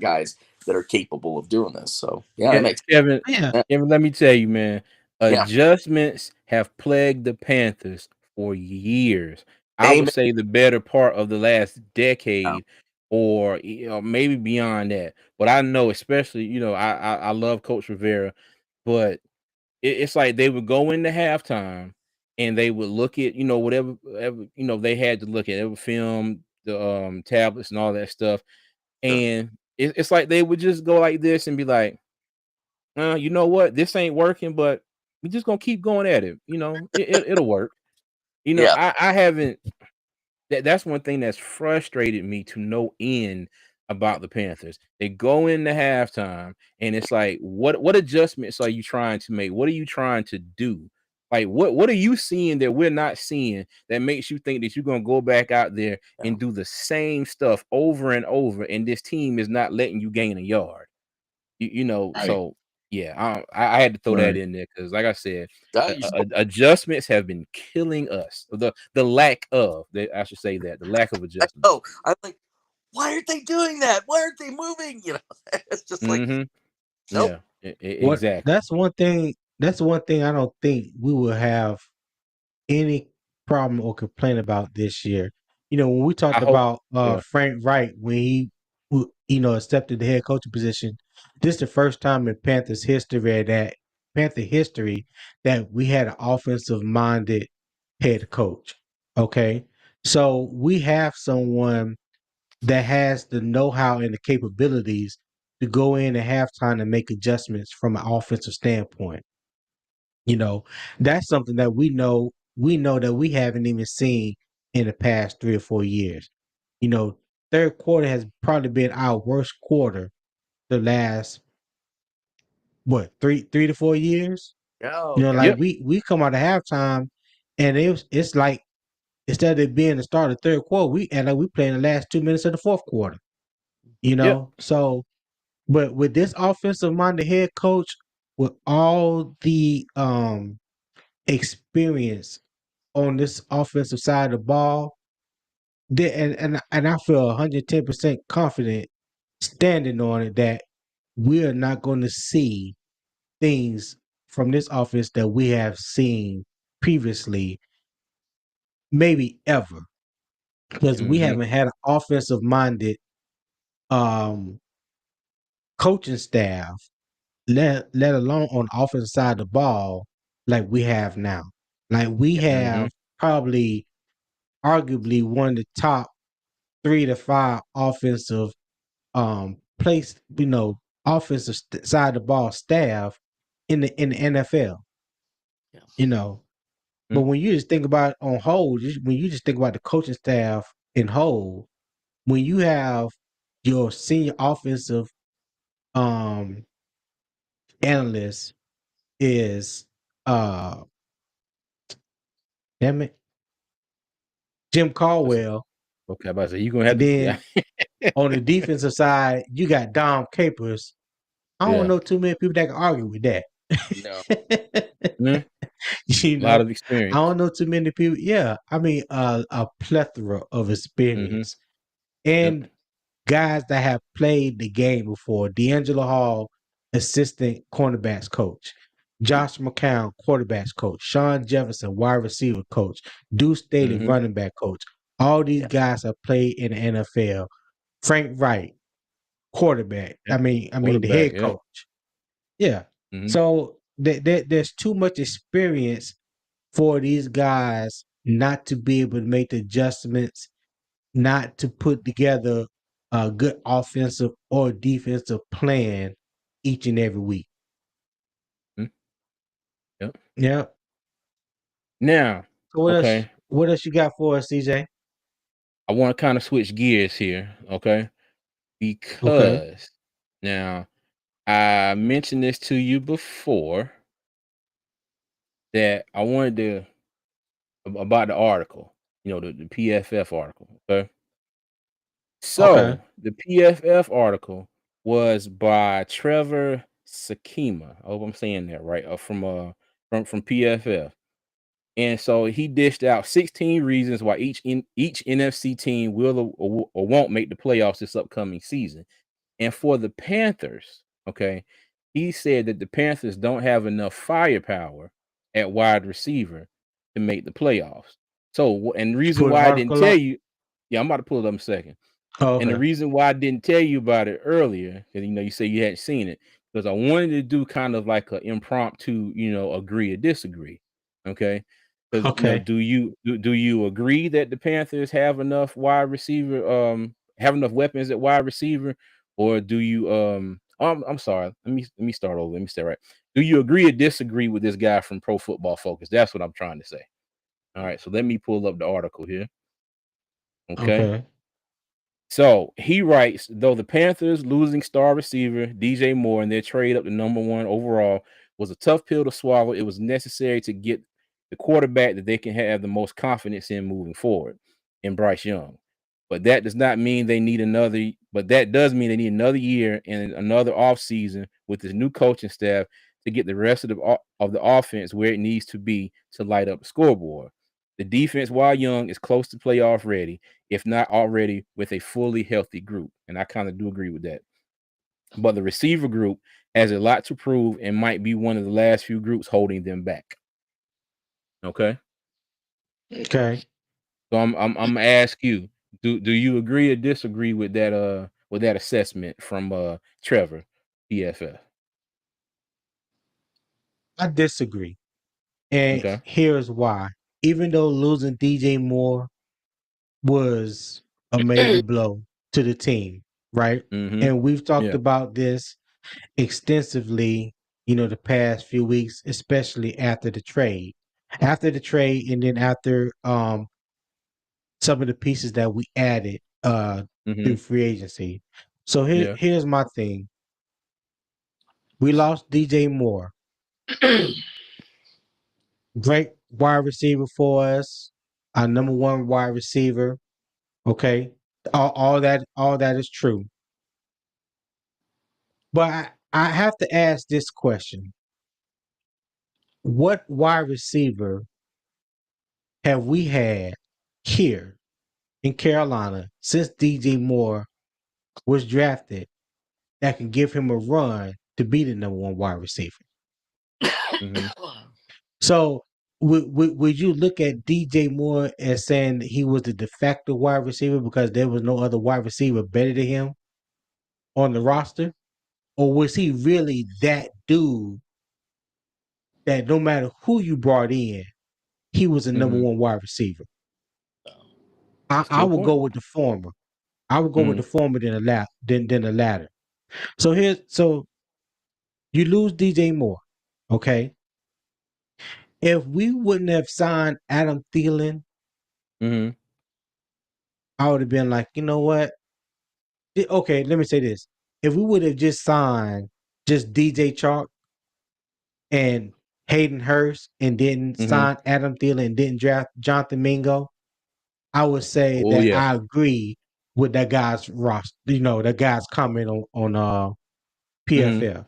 guys that are capable of doing this. So yeah, that Yeah, makes Kevin, Yeah, sense. Kevin, let me tell you, man, Yeah. adjustments have plagued the Panthers for years. I would Amen. say the better part of the last Yeah. decade or, maybe beyond that. But I know, especially, I love Coach Rivera, but it's like they would go into halftime and they would look at, whatever, they had to look at, every film, the tablets and all that stuff. Sure. And it's like they would just go like this and be like, you know what? This ain't working, but we just gonna keep going at it. It'll work. Yeah. I haven't. That's one thing that's frustrated me to no end Yeah. about the Panthers. They go into halftime, and it's like, what adjustments are you trying to make? What are you trying to do? Like, what are you seeing that we're not seeing that makes you think that you're gonna go back out there Yeah. and do the same stuff over and over, and this team is not letting you gain a yard? right, So yeah, I had to throw that right. in there because, like I said, That you spoke. adjustments have been killing us. The lack of, I should say that, the lack of I adjustments. know. I'm like, why aren't they doing that? Why aren't they moving? It's just like, Mhm. nope. Yeah, What exactly. that's one thing. That's one thing I don't think we will have any problem or complaint about this year. You know, when we I talked hope. about Yeah. Frank Wright when accepted the head coaching position, this is the first time in Panther history that we had an offensive minded head coach. Okay. So we have someone that has the know-how and the capabilities to go in at halftime and make adjustments from an offensive standpoint. You know, that's something that we know that we haven't even seen in the past 3 or 4 years. You know, third quarter has probably been our worst quarter the last what, 3 to 4 years. Oh, You know, okay. like Yep. we come out of halftime, and it's like instead of it being the start of the third quarter, we and like we play in the last 2 minutes of the fourth quarter. You Yep. know, so but with this offensive minded head coach, with all the experience on this offensive side of the ball, and I feel 110% confident standing on it that we are not going to see things from this offense that we have seen previously, maybe ever, because we Mm-hmm. haven't had an offensive minded um coaching staff, let alone on the offensive side of the ball, like we have now. Like we Mm-hmm. have probably arguably one of the top 3 to 5 offensive place, offensive side of the ball staff in the NFL. Yeah. You know, but when you just think about it on whole, when you just think about the coaching staff in whole, when you have your senior offensive um analyst is damn it, Jim Caldwell, Okay, about to say you gonna have and to. Yeah. then on the defensive side you got Dom Capers. I don't Yeah. know too many people that can argue with that. No. Mhm. You A lot know, of I experience. don't know too many people. Yeah, I mean, a plethora of Mm-hmm. experience Yep. and guys that have played the game before. D'Angelo Hall, assistant cornerbacks coach. Josh McCown, quarterbacks coach. Sean Jefferson, wide receiver coach. Deuce Staley, Mm-hmm. running back coach. All these Yeah. guys have played in the NFL. Frank Wright, quarterback. Yep. I mean the Quarterback. head Yep. coach. Yeah. Mm-hmm. So there's too much experience for these guys not to be able to make the adjustments, not to put together a good offensive or defensive plan each and every week. Mm-hmm. Yep. Yeah. Now, So okay, what else you got for us, CJ? I want to kind of switch gears here. Okay, Okay. because now I mentioned this to you before that I wanted to about the article. The PFF article. Okay. Okay. So the PFF article was by Trevor Sakima. I hope I'm saying that right. From PFF, and so he dished out 16 reasons why each NFC team will or won't make the playoffs this upcoming season. And for the Panthers, okay, he said that the Panthers don't have enough firepower at wide receiver to make the playoffs. So, and the You reason put an why I didn't article tell up? you, yeah, I'm about to pull it up in a second. Oh, And the okay. reason why I didn't tell you about it earlier, because you say you hadn't seen it, because I wanted to do kind of like an impromptu, agree or disagree. Okay. Because Okay. do you agree that the Panthers have enough wide receiver, have enough weapons at wide receiver, or do you I'm sorry, let me start over. Let me say right. Do you agree or disagree with this guy from Pro Football Focus? That's what I'm trying to say. All right, so let me pull up the article here. Okay. Okay. So he writes, though the Panthers losing star receiver DJ Moore and their trade up to #1 overall was a tough pill to swallow, it was necessary to get the quarterback that they can have the most confidence in moving forward in Bryce Young. But that does not mean they need another, but that does mean they need another year and another offseason with this new coaching staff to get the rest of the offense where it needs to be to light up the scoreboard. The defense, while young, is close to playoff ready, if not already with a fully healthy group. And I kind of do agree with that. But the receiver group has a lot to prove and might be one of the last few groups holding them back. Okay. Okay. So I'm gonna ask you, do you agree or disagree with that assessment from Trevor, PFF? I disagree. And Okay. here's why. Even though losing DJ Moore was a major blow to the team, right? Mm-hmm. And we've talked Yeah. about this extensively, the past few weeks, especially after the trade. After the trade and then after some of the pieces that we added Mm-hmm. through free agency. So Yeah. here's my thing. We lost DJ Moore, great wide receiver for us, our number one wide receiver. Okay, all that is true. But I have to ask this question: what wide receiver have we had here in Carolina since DJ Moore was drafted that can give him a run to be the number one wide receiver? Mm-hmm. So would you look at DJ Moore as saying that he was the de facto wide receiver because there was no other wide receiver better than him on the roster? Or was he really that dude that no matter who you brought in, he was a number Mm-hmm. one wide receiver? That's a I good would point. go with the former. I would go with Mm-hmm. the former than the latter. So you lose DJ Moore, okay? If we wouldn't have signed Adam Thielen, Mm-hmm. I would have been like, you know what? Okay, let me say this. If we would have just signed just DJ Chark and Hayden Hurst and didn't Mm-hmm. sign Adam Thielen and didn't draft Jonathan Mingo, I would say Oh that yeah. I agree with that guy's roster, that guy's comment on Mm-hmm. PFF.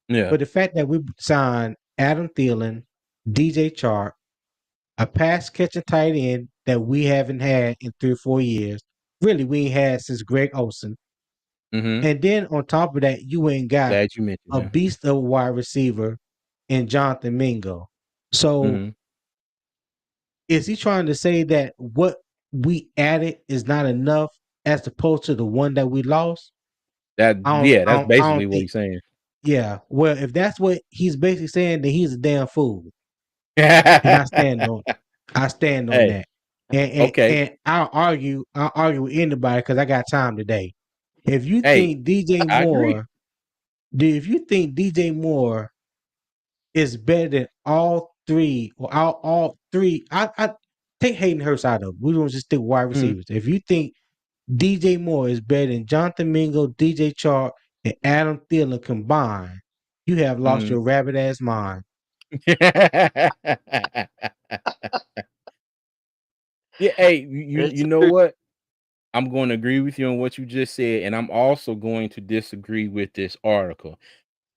Yeah. But the fact that we signed Adam Thielen, DJ Chark, a pass catching tight end that we haven't had in 3 or 4 years, really we ain't had since Greg Olsen. Mm-hmm. And then on top of that, you ain't got Glad you mentioned a that. beast of a wide receiver in Jonathan Mingo. So Mm-hmm. is he trying to say that what we added is not enough as opposed to the one that we lost? That's I basically don't what think. he's saying. Yeah. Well, if that's what he's basically saying, then he's a damn fool, and I stand on Hey, that. And okay. and I'll argue with anybody because I got time today. If you Hey, think DJ I agree. Moore, if you think DJ Moore is better than all three or all three. I take Hayden Hurst out of it. We don't just stick wide Mhm. receivers. If you think DJ Moore is better than Jonathan Mingo, DJ Chark, and Adam Thielen combined, you have lost Mhm. your rabbit ass mind. Yeah, hey, you It's know what? I'm going to agree with you on what you just said, and I'm also going to disagree with this article.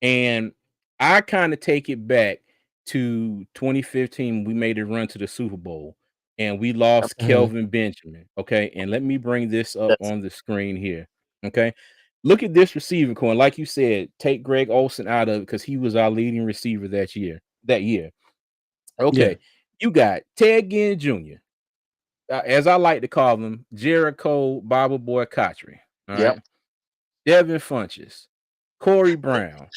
And I kind of take it back to 2015. We made a run to the Super Bowl, and we lost Mhm. Kelvin Benjamin. Okay, and let me bring this up that's on the screen here. Okay, look at this receiving core. Like you said, take Greg Olsen out of it because he was our leading receiver that year. That year, Yeah. okay, you got Ted Ginn Jr., as I like to call him, Jericho Bible Boy Cotchery. All yep. right, Devin Funches, Corey Brown.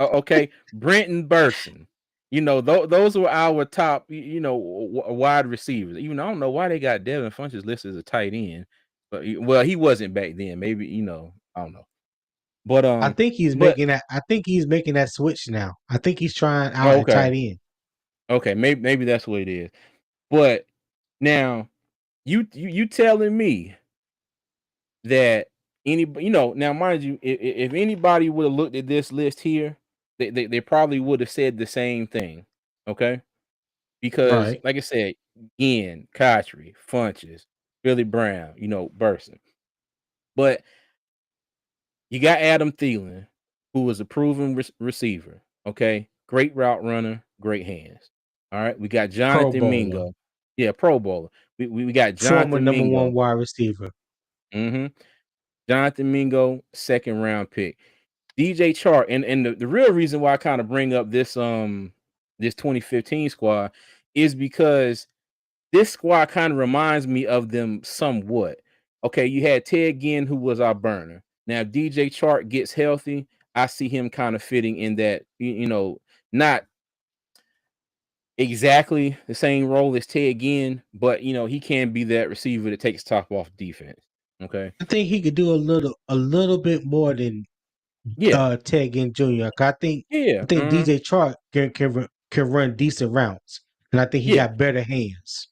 Okay, Brenton Burson. Those were our top, wide receivers. Even I don't know why they got Devin Funches listed as a tight end, but well, he wasn't back then. Maybe I don't know. But I think he's but making that. I think he's making that switch now. I think he's trying out at okay, tight end. okay, maybe that's what it is. But now you telling me that now mind you, if anybody would have looked at this list here, they probably would have said the same thing. Okay. Because, Right. like I said, Ian, Cotchery, Funches, Billy Brown, Burson. But you got Adam Thielen, who was a proven receiver. Okay. Great route runner, great hands. All right. We got Pro Jonathan bowler, Mingo. Yeah, Pro Bowler. We got former Jonathan number one Mingo. wide receiver. hmm Jonathan Mingo, second round pick. DJ Chark, and the real reason why I kind of bring up this 2015 squad is because this squad kind of reminds me of them somewhat. Okay, you had Ted Ginn, who was our burner. Now, if DJ Chark gets healthy, I see him kind of fitting in that, not exactly the same role as Ted Ginn, but he can be that receiver that takes top off defense. Okay. I think he could do a little bit more than Yeah. Ted Ginn Jr. Yeah. I think DJ Chark can run decent routes, and I think he Yeah. got better hands.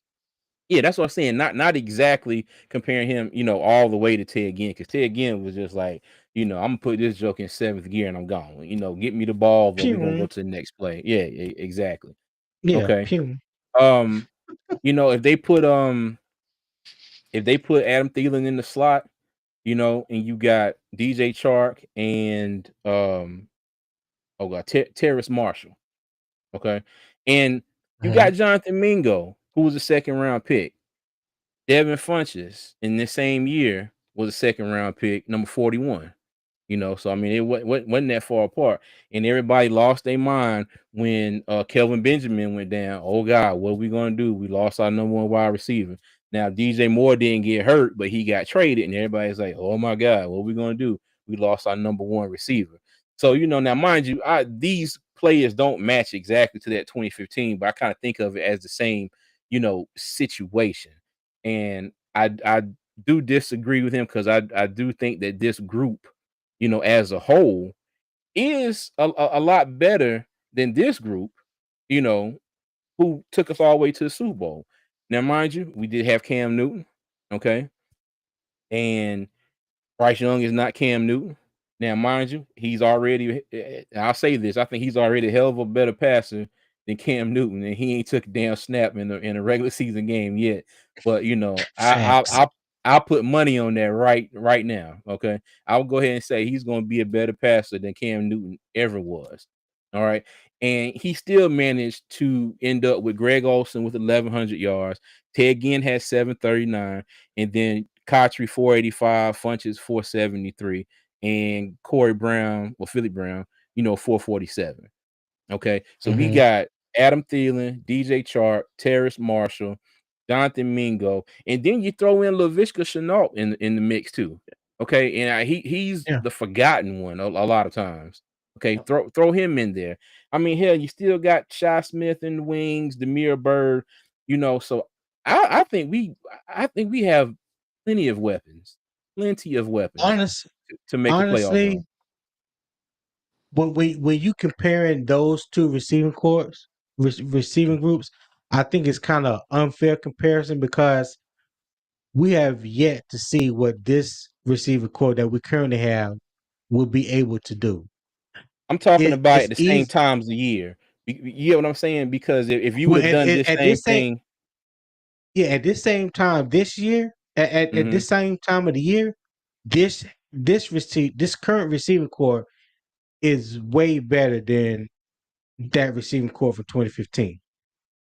Yeah, that's what I'm saying. Not exactly comparing him, all the way to Ted Ginn, because Ted Ginn was just like I'm gonna put this joke in 7th gear and I'm gone. Get me the ball, but we're gonna go Pew. to the next play. Yeah, exactly. Yeah, Okay. pew. Um, if they put Adam Thielen in the slot, and you got DJ Chark and oh god, Terrace Marshall. Okay. And you Mhm. got Jonathan Mingo, who was a 2nd round pick. Devin Funches in the same year was a 2nd round pick, number 41. So I mean, it wasn't that far apart, and everybody lost their mind when Kelvin Benjamin went down. Oh God, what are we gonna do? We lost our number 1 wide receiver. Now DJ Moore didn't get hurt, but he got traded, and everybody's like, "Oh my God, what are we gonna do? We lost our number 1 receiver." So now mind you, these players don't match exactly to that 2015, but I kind of think of it as the same, situation. And I do disagree with him because I do think that this group, as a whole, is a lot better than this group, you know, who took us all the way to the Super Bowl. Now, mind you, we did have Cam Newton, okay, and Bryce Young is not Cam Newton. Now, mind you, he's already. I'll say this: I think he's already a hell of a better passer than Cam Newton, and he ain't took a damn snap in a regular season game yet. But Facts. I'll put money on that right now. Okay, I'll go ahead and say he's going to be a better passer than Cam Newton ever was. All right, and he still managed to end up with Greg Olsen with 1,100 yards. Ted Ginn had 739, and then Kotry 485, Funches 473, and Corey Brown or Philly Brown, 447. Okay, so we Mhm. got Adam Thielen, DJ Chark, Terrace Marshall, Jonathan Mingo, and then you throw in Laviska Shenault in the mix too. Okay, and he's Yeah. the forgotten one a lot of times. Okay, throw him in there. I mean, hell, you still got Shy Smith in the wings, Demir Bird. So I think we have plenty of weapons, Honest to make a playoff honestly, run. when you comparing those two receiving corps, receiving groups, I think it's kind of unfair comparison because we have yet to see what this receiver corps that we currently have will be able to do. I'm talking about It's at the same easy. times of the year. You get what I'm saying? Because if you would Well, have done this at same this same thing. yeah, at this same time this year, at Mhm, this same time of the year, this this current receiving corps is way better than that receiving corps for 2015.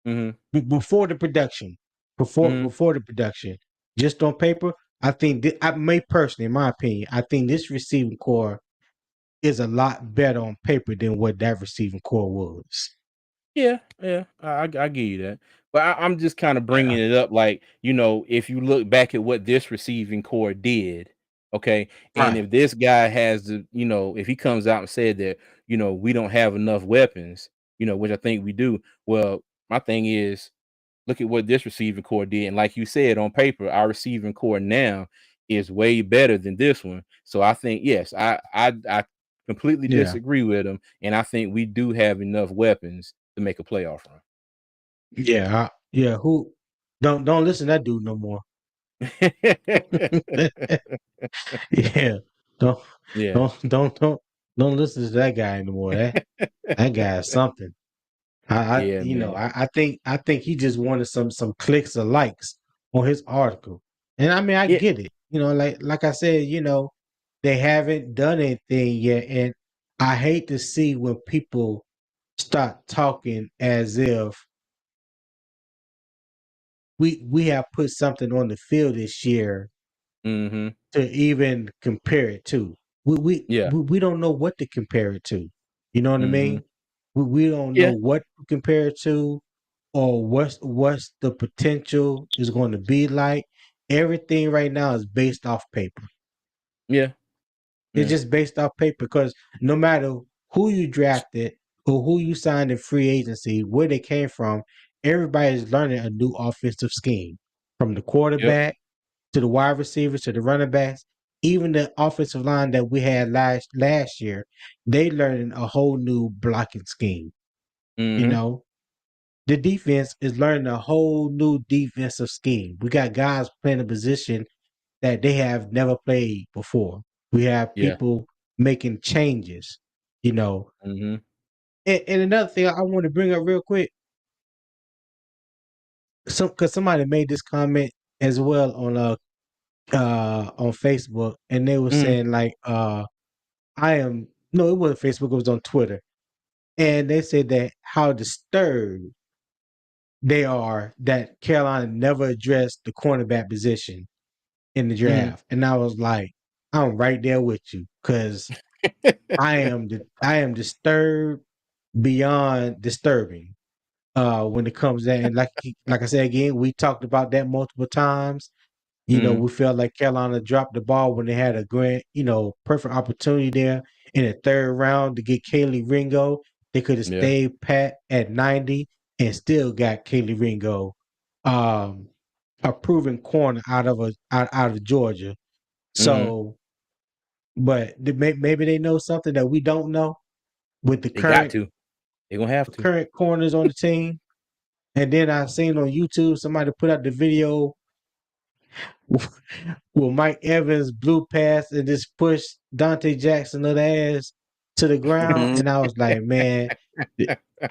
mhm, Before the production, mhm. before the production, just on paper, I think I may personally, in my opinion, I think this receiving core is a lot better on paper than what that receiving core was. Yeah, yeah, I give you that. But I'm just kind of Yeah. bringing it up, like, if you look back at what this receiving core did, okay, and Right. if this guy has if he comes out and said that, we don't have enough weapons, which I think we do. Well, my thing is, look at what this receiving core did. And like you said, on paper, our receiving core now is way better than this one. So I think, yes, I completely Yeah. disagree with him. And I think we do have enough weapons to make a playoff Yeah. Yeah. Who don't listen to that dude no more. run. Yeah. Don't Yeah. don't listen to that guy anymore. That guy is something. Yeah, man. I think he just wanted some clicks or likes on his article. And I mean I Yeah. get it. Like I said, they haven't done anything yet. And I hate to see when people start talking as if we have put something on the field this year Hmm. to even compare it to. Yeah. We don't know what to compare it to. You know what I Hmm. mean? We don't know Yeah. what to compare it to or what's the potential is going to be like. Everything right now is based off paper. Yeah. It's Yeah. just based off paper because no matter who you drafted or who you signed in free agency, where they came from, everybody's learning a new offensive scheme from the Yep. quarterback to the wide receivers to the running backs, even the offensive line that we had last year, they learning a whole new blocking scheme. You Hmm. know, the defense is learning a whole new defensive scheme. We got guys playing a position that they have never played before. We have Yeah. people making changes, you know. Mm-hmm. And another thing I want to bring up real quick, because somebody made this comment as well on Facebook, and they were Mm-hmm. saying like I am no, it wasn't Facebook, it was on Twitter. And they said that how disturbed they are that Carolina never addressed the cornerback position in the Mm-hmm. draft. And I was like, I'm right there with you because I am disturbed beyond disturbing when it comes to that. And like I said again, we talked about that multiple times. You know, Mm-hmm. we felt like Carolina dropped the ball when they had a grand, perfect opportunity there in the third round to get Kaylee Ringo. They could have Yeah. stayed pat at 90 and still got Kaylee Ringo, um, a proven corner out of Georgia. Mm-hmm. So, but maybe they know something that we don't know with the They got current to. They're gonna have to. current corners on the team. And then I seen on YouTube somebody put out the video will Mike Evans blew past and just pushed Dante Jackson of the ass to the ground, Mhm. and I was like, man,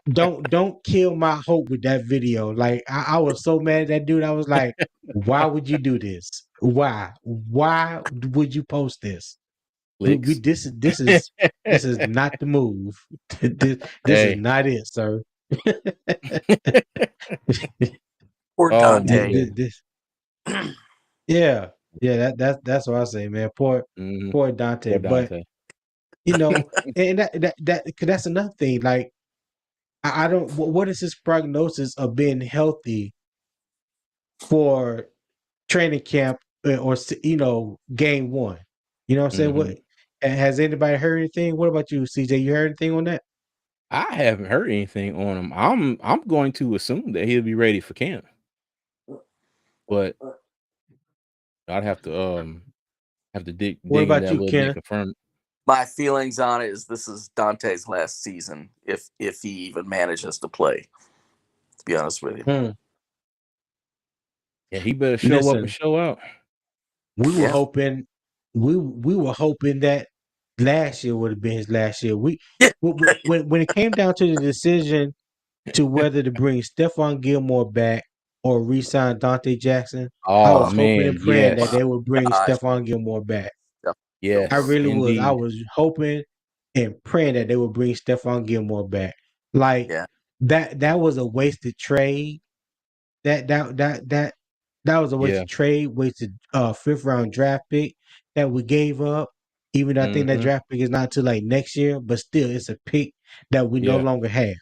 don't kill my hope with that video. Like I was so mad at that dude. I was like, why would you do this? Why would you post this? We Flicks. this is not the move. This is Hey. not it, sir. Poor Oh this, Dante. this, man. this yeah, yeah. That's what I say, man. Mm-hmm. Poor Dante. Poor But Dante. you know, and cause that's another thing. Like I don't. What is his prognosis of being healthy for training camp or game one? You know what I'm saying? Mm-hmm. What has anybody heard anything? What about you, CJ? You heard anything on that? I haven't heard anything on him. I'm going to assume that he'll be ready for camp, but I'd have to What dig into about that a you, little bit, Kenneth? confirm. My feelings on it is this is Dante's last season, if he even manages to play. To be honest with you, Hmm. Yeah, he better show up and Listen, show out. we were yeah, hoping we were hoping that last year would have been his last year. yeah, When it came down to the decision to whether to bring Stephon Gilmore back or re-sign Dante Jackson, I Oh oh was hoping man, and praying that yes, they would bring gosh, Stephon Gilmore back. Steph I Gilmore, yes, really was. I indeed. was hoping and praying that they would bring Stephon Gilmore back. Like yeah, that was a wasted trade. That that that that that was a Yeah. wasted trade, wasted fifth round draft pick that we gave up. Even though I think that Mm-hmm. draft pick is not till like next year, but still it's a pick that we no Yeah. longer have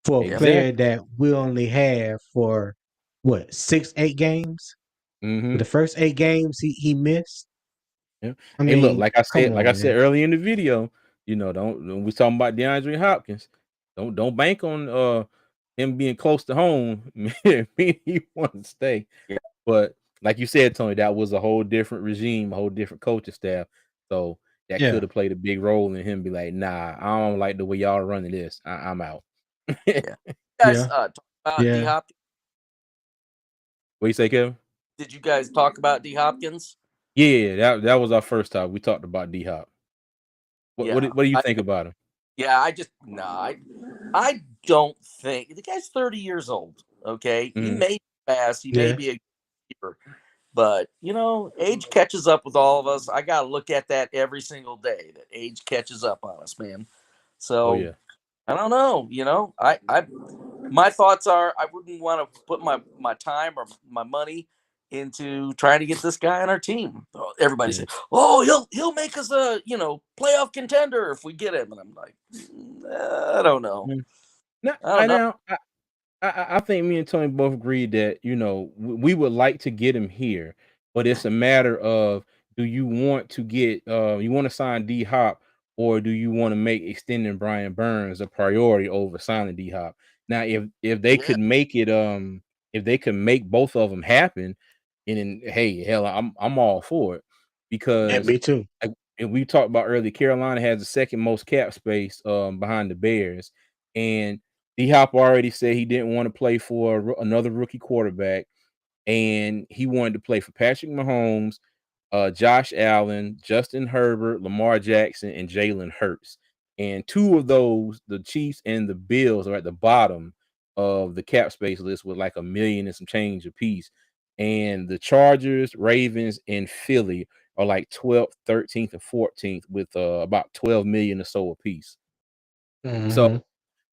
for a yeah, player Exactly. that we only have for what 6, 8 games. Mm-hmm. The first 8 games he missed. Yeah. I Hey, look, mean, come like I on, said man. earlier in the video, don't when we talking about DeAndre Hopkins, don't bank on him being close to home. He wants to stay. yeah, But like you said, Tony, that was a whole different regime, a whole different coaching staff. So that could Yeah, have played a big role in him be like, nah, I don't like the way y'all are running this. I'm out. yeah. You guys, yeah, talk about D yeah. Hopkins. What you say, Kevin? Did you guys talk about D Hopkins? Yeah, that was our first time. We talked about D Hop. Yeah, What do you think about him? yeah. I just no, I don't think the guy's 30 years old. Okay, he Mhm. may be fast, he may Yeah. be a keeper, but age catches up with all of us. I got to look at that every single day. That age catches up on us, man. Oh So yeah. I don't know. I my thoughts are I wouldn't want to put my time or my money into trying to get this guy on our team. Everybody Mhm. says, "Oh, he'll make us a playoff contender if we get him," and I'm like, I don't know. Mhm. Now, I don't I know. now I think me and Tony both agreed that we would like to get him here, but it's a matter of do you want to get you want to sign D Hop or do you want to make extending Brian Burns a priority over signing D Hop? Now, if they Yeah, could make it if they could make both of them happen, and then hey hell I'm all for it Yeah, because me too. like and we talked about earlier, Carolina has the second most cap space behind the Bears and D Hop already said he didn't want to play for another rookie quarterback, and he wanted to play for Patrick Mahomes, Josh Allen, Justin Herbert, Lamar Jackson, and Jalen Hurts. And two of those, the Chiefs and the Bills, are at the bottom of the cap space list with like $1 million and some change apiece. And the Chargers, Ravens, and Philly are like 12th, 13th, and 14th with about 12 million or so apiece. So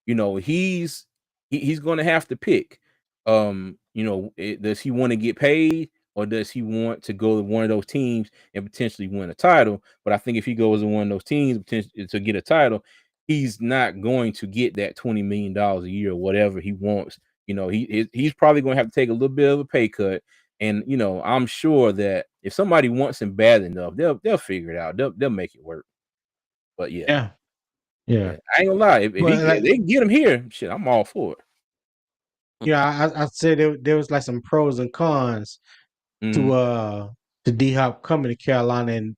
Mm-hmm. he's going to have to pick. Does he want to get paid, or does he want to go to one of those teams and potentially win a title? But I think if he goes to one of those teams to get a title, he's not going to get that $20 million a year or whatever he wants. He's probably going to have to take a little bit of a pay cut. And I'm sure that if somebody wants him bad enough, they'll figure it out. They'll make it work. But yeah. Yeah. Yeah. Yeah, I ain't gonna lie. If Well, they can get him here, shit, I'm all for it. I said there was like some pros and cons Mhm, to D Hop coming to Carolina, and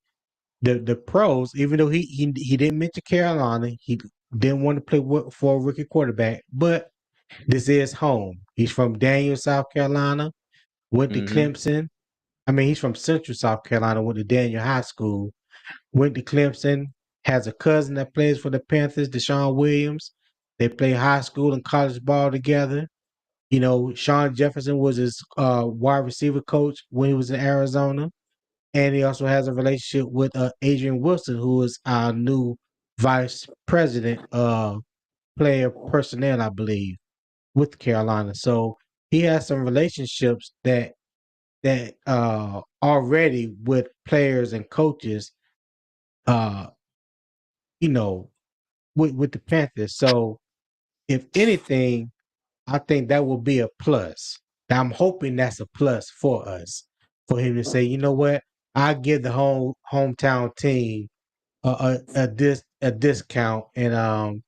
the pros, even though he didn't mention Carolina, he didn't want to play for a rookie quarterback, but this is home. He's from Daniel, South Carolina, went to mhm, Clemson. I mean, he's from Central South Carolina, went to Daniel High School, went to Clemson, has a cousin that plays for the Panthers, Deshaun Williams. They play high school and college ball together. Sean Jefferson was his wide receiver coach when he was in Arizona. And he also has a relationship with Adrian Wilson, who is our new vice president player personnel, I believe, with Carolina. So he has some relationships that already with players and coaches, uh, you know, with the Panthers. So if anything, I think that will be a plus. I'm hoping that's a plus for us, for him to say, you know what, I give the hometown team a discount, and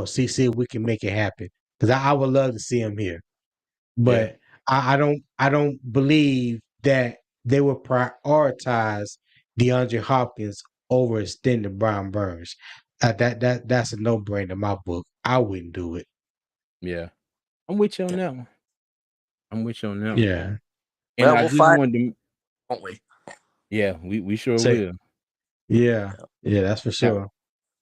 see if we can make it happen, because I would love to see him here. yeah, But I don't believe that they will prioritize DeAndre Hopkins over extending Brian Burns. That's a no brainer in my book. I wouldn't do it. yeah. I'm with you on that one. I'm with you on that one. Yeah. And Well, I we'll just find, wanted to, won't we? yeah, we sure Say will. yeah. Yeah, that's for Now, sure.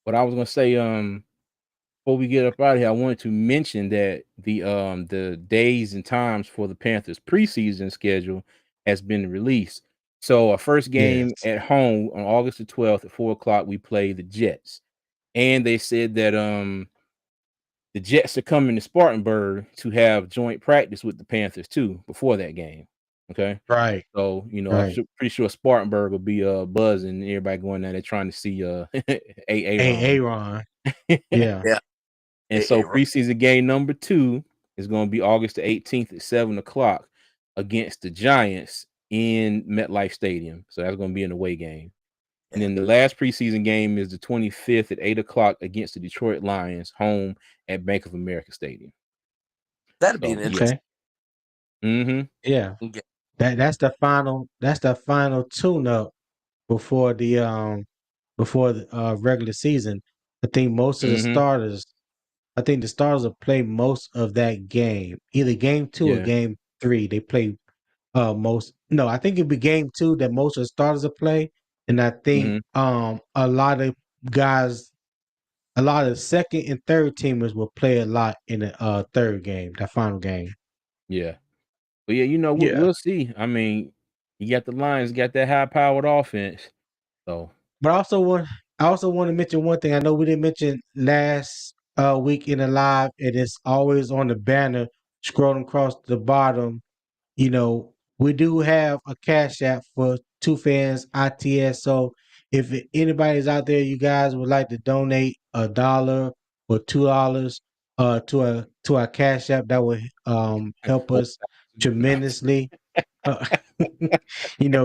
what I was gonna say, before we get up out of here, I wanted to mention that the days and times for the Panthers preseason schedule has been released. So our first game Yes. at home on August the 12th at 4 o'clock, we play the Jets. And they said that the Jets are coming to Spartanburg to have joint practice with the Panthers too before that game. Okay. Right. So, Right. pretty sure Spartanburg will be buzzing, everybody going down there trying to see Hey, Aaron. Aaron. Yeah. Yeah. And so Aaron. preseason game number 2 is going to be August the 18th at 7 o'clock against the Giants in MetLife Stadium. So that's going to be an away game. And Yeah. then the last preseason game is the 25th at 8 o'clock against the Detroit Lions, home at Bank of America Stadium. That'd be an So yeah. interesting Okay. Mm-hmm. Yeah. game. That's the final tune up before the regular season. I think most of the Mm-hmm. starters I think the starters will play most of that game. Either game 2 or Yeah. game 3. They play most no, I think it'd be game 2 that most of the starters will play. And I think Mm-hmm. guys a lot of second and third teamers will play a lot in the third game, that final game. Yeah. But yeah, Yeah. we'll see. I mean, you got the Lions, got that high powered offense. So But I also want to mention one thing. I know we didn't mention last week in the live, and it's always on the banner scrolling across the bottom. We do have a cash app for Two Fans ITS. So if anybody's out there, you guys would like to donate $1 or $2 to our cash app, that would help oh, us tremendously. Uh,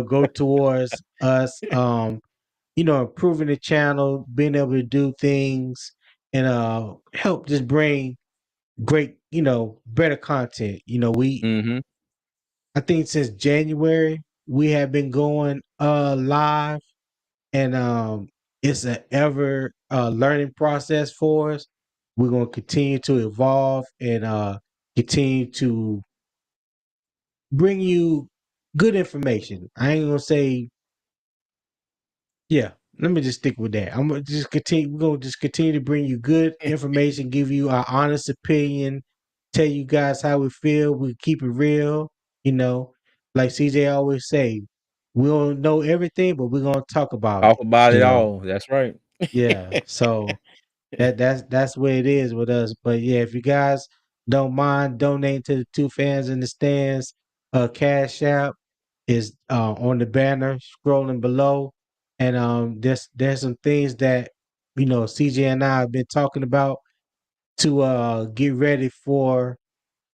go towards us improving the channel, being able to do things, and help just bring great, better content. mm-hmm. I think since January we have been going live, and it's an ever learning process for us. We're gonna continue to evolve and continue to bring you good information. I ain't gonna say Yeah, let me just stick with that. I'm gonna just continue. We're gonna just continue to bring you good information, give you our honest opinion, tell you guys how we feel. We keep it real. You know, like CJ always say, we don't know everything, but we're gonna talk about Talk it. about You it know, all. That's right. yeah. So that's where it is with us. But yeah, if you guys don't mind donating to the two fans in the stands, Cash App is on the banner scrolling below, and there's some things that CJ and I have been talking about to get ready for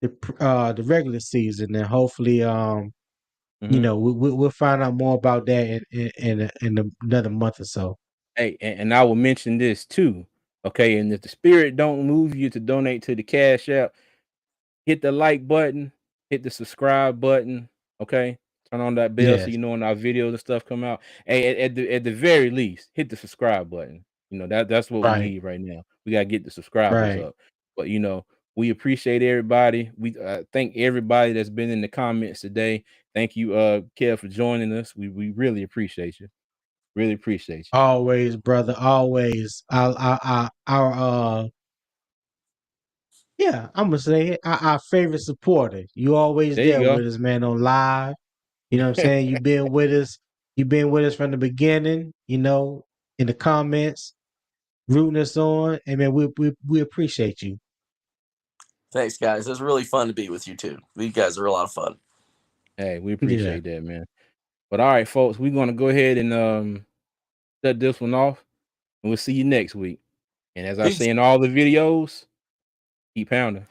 the regular season, and hopefully Mhm. we'll find out more about that in another month or so. Hey, and I will mention this too. Okay, and if the spirit don't move you to donate to the Cash App, hit the like button, hit the subscribe button, okay? Turn on that bell so Yes, you know when our videos and stuff come out. Hey, at the very least, hit the subscribe button. That's what we right, need right now. We gotta get the subscribers right. up. But we appreciate everybody. We thank everybody that's been in the comments today. Thank you, Kev, for joining us. We really appreciate you. Really appreciate you. Always, brother. Always. Our yeah, I'm gonna say it. Our favorite supporter. You always There you there go. with us, man, on live. You know what I'm saying? You've been with us. You've been with us from the beginning. In the comments, rooting us on. And man, we appreciate you. Thanks, guys. It's really fun to be with you too. You guys are a lot of fun. Hey, we Yeah. appreciate that, man. But all right, folks, we're gonna go ahead and set this one off, and we'll see you next week. And as I say Peace. in all the videos, keep pounding.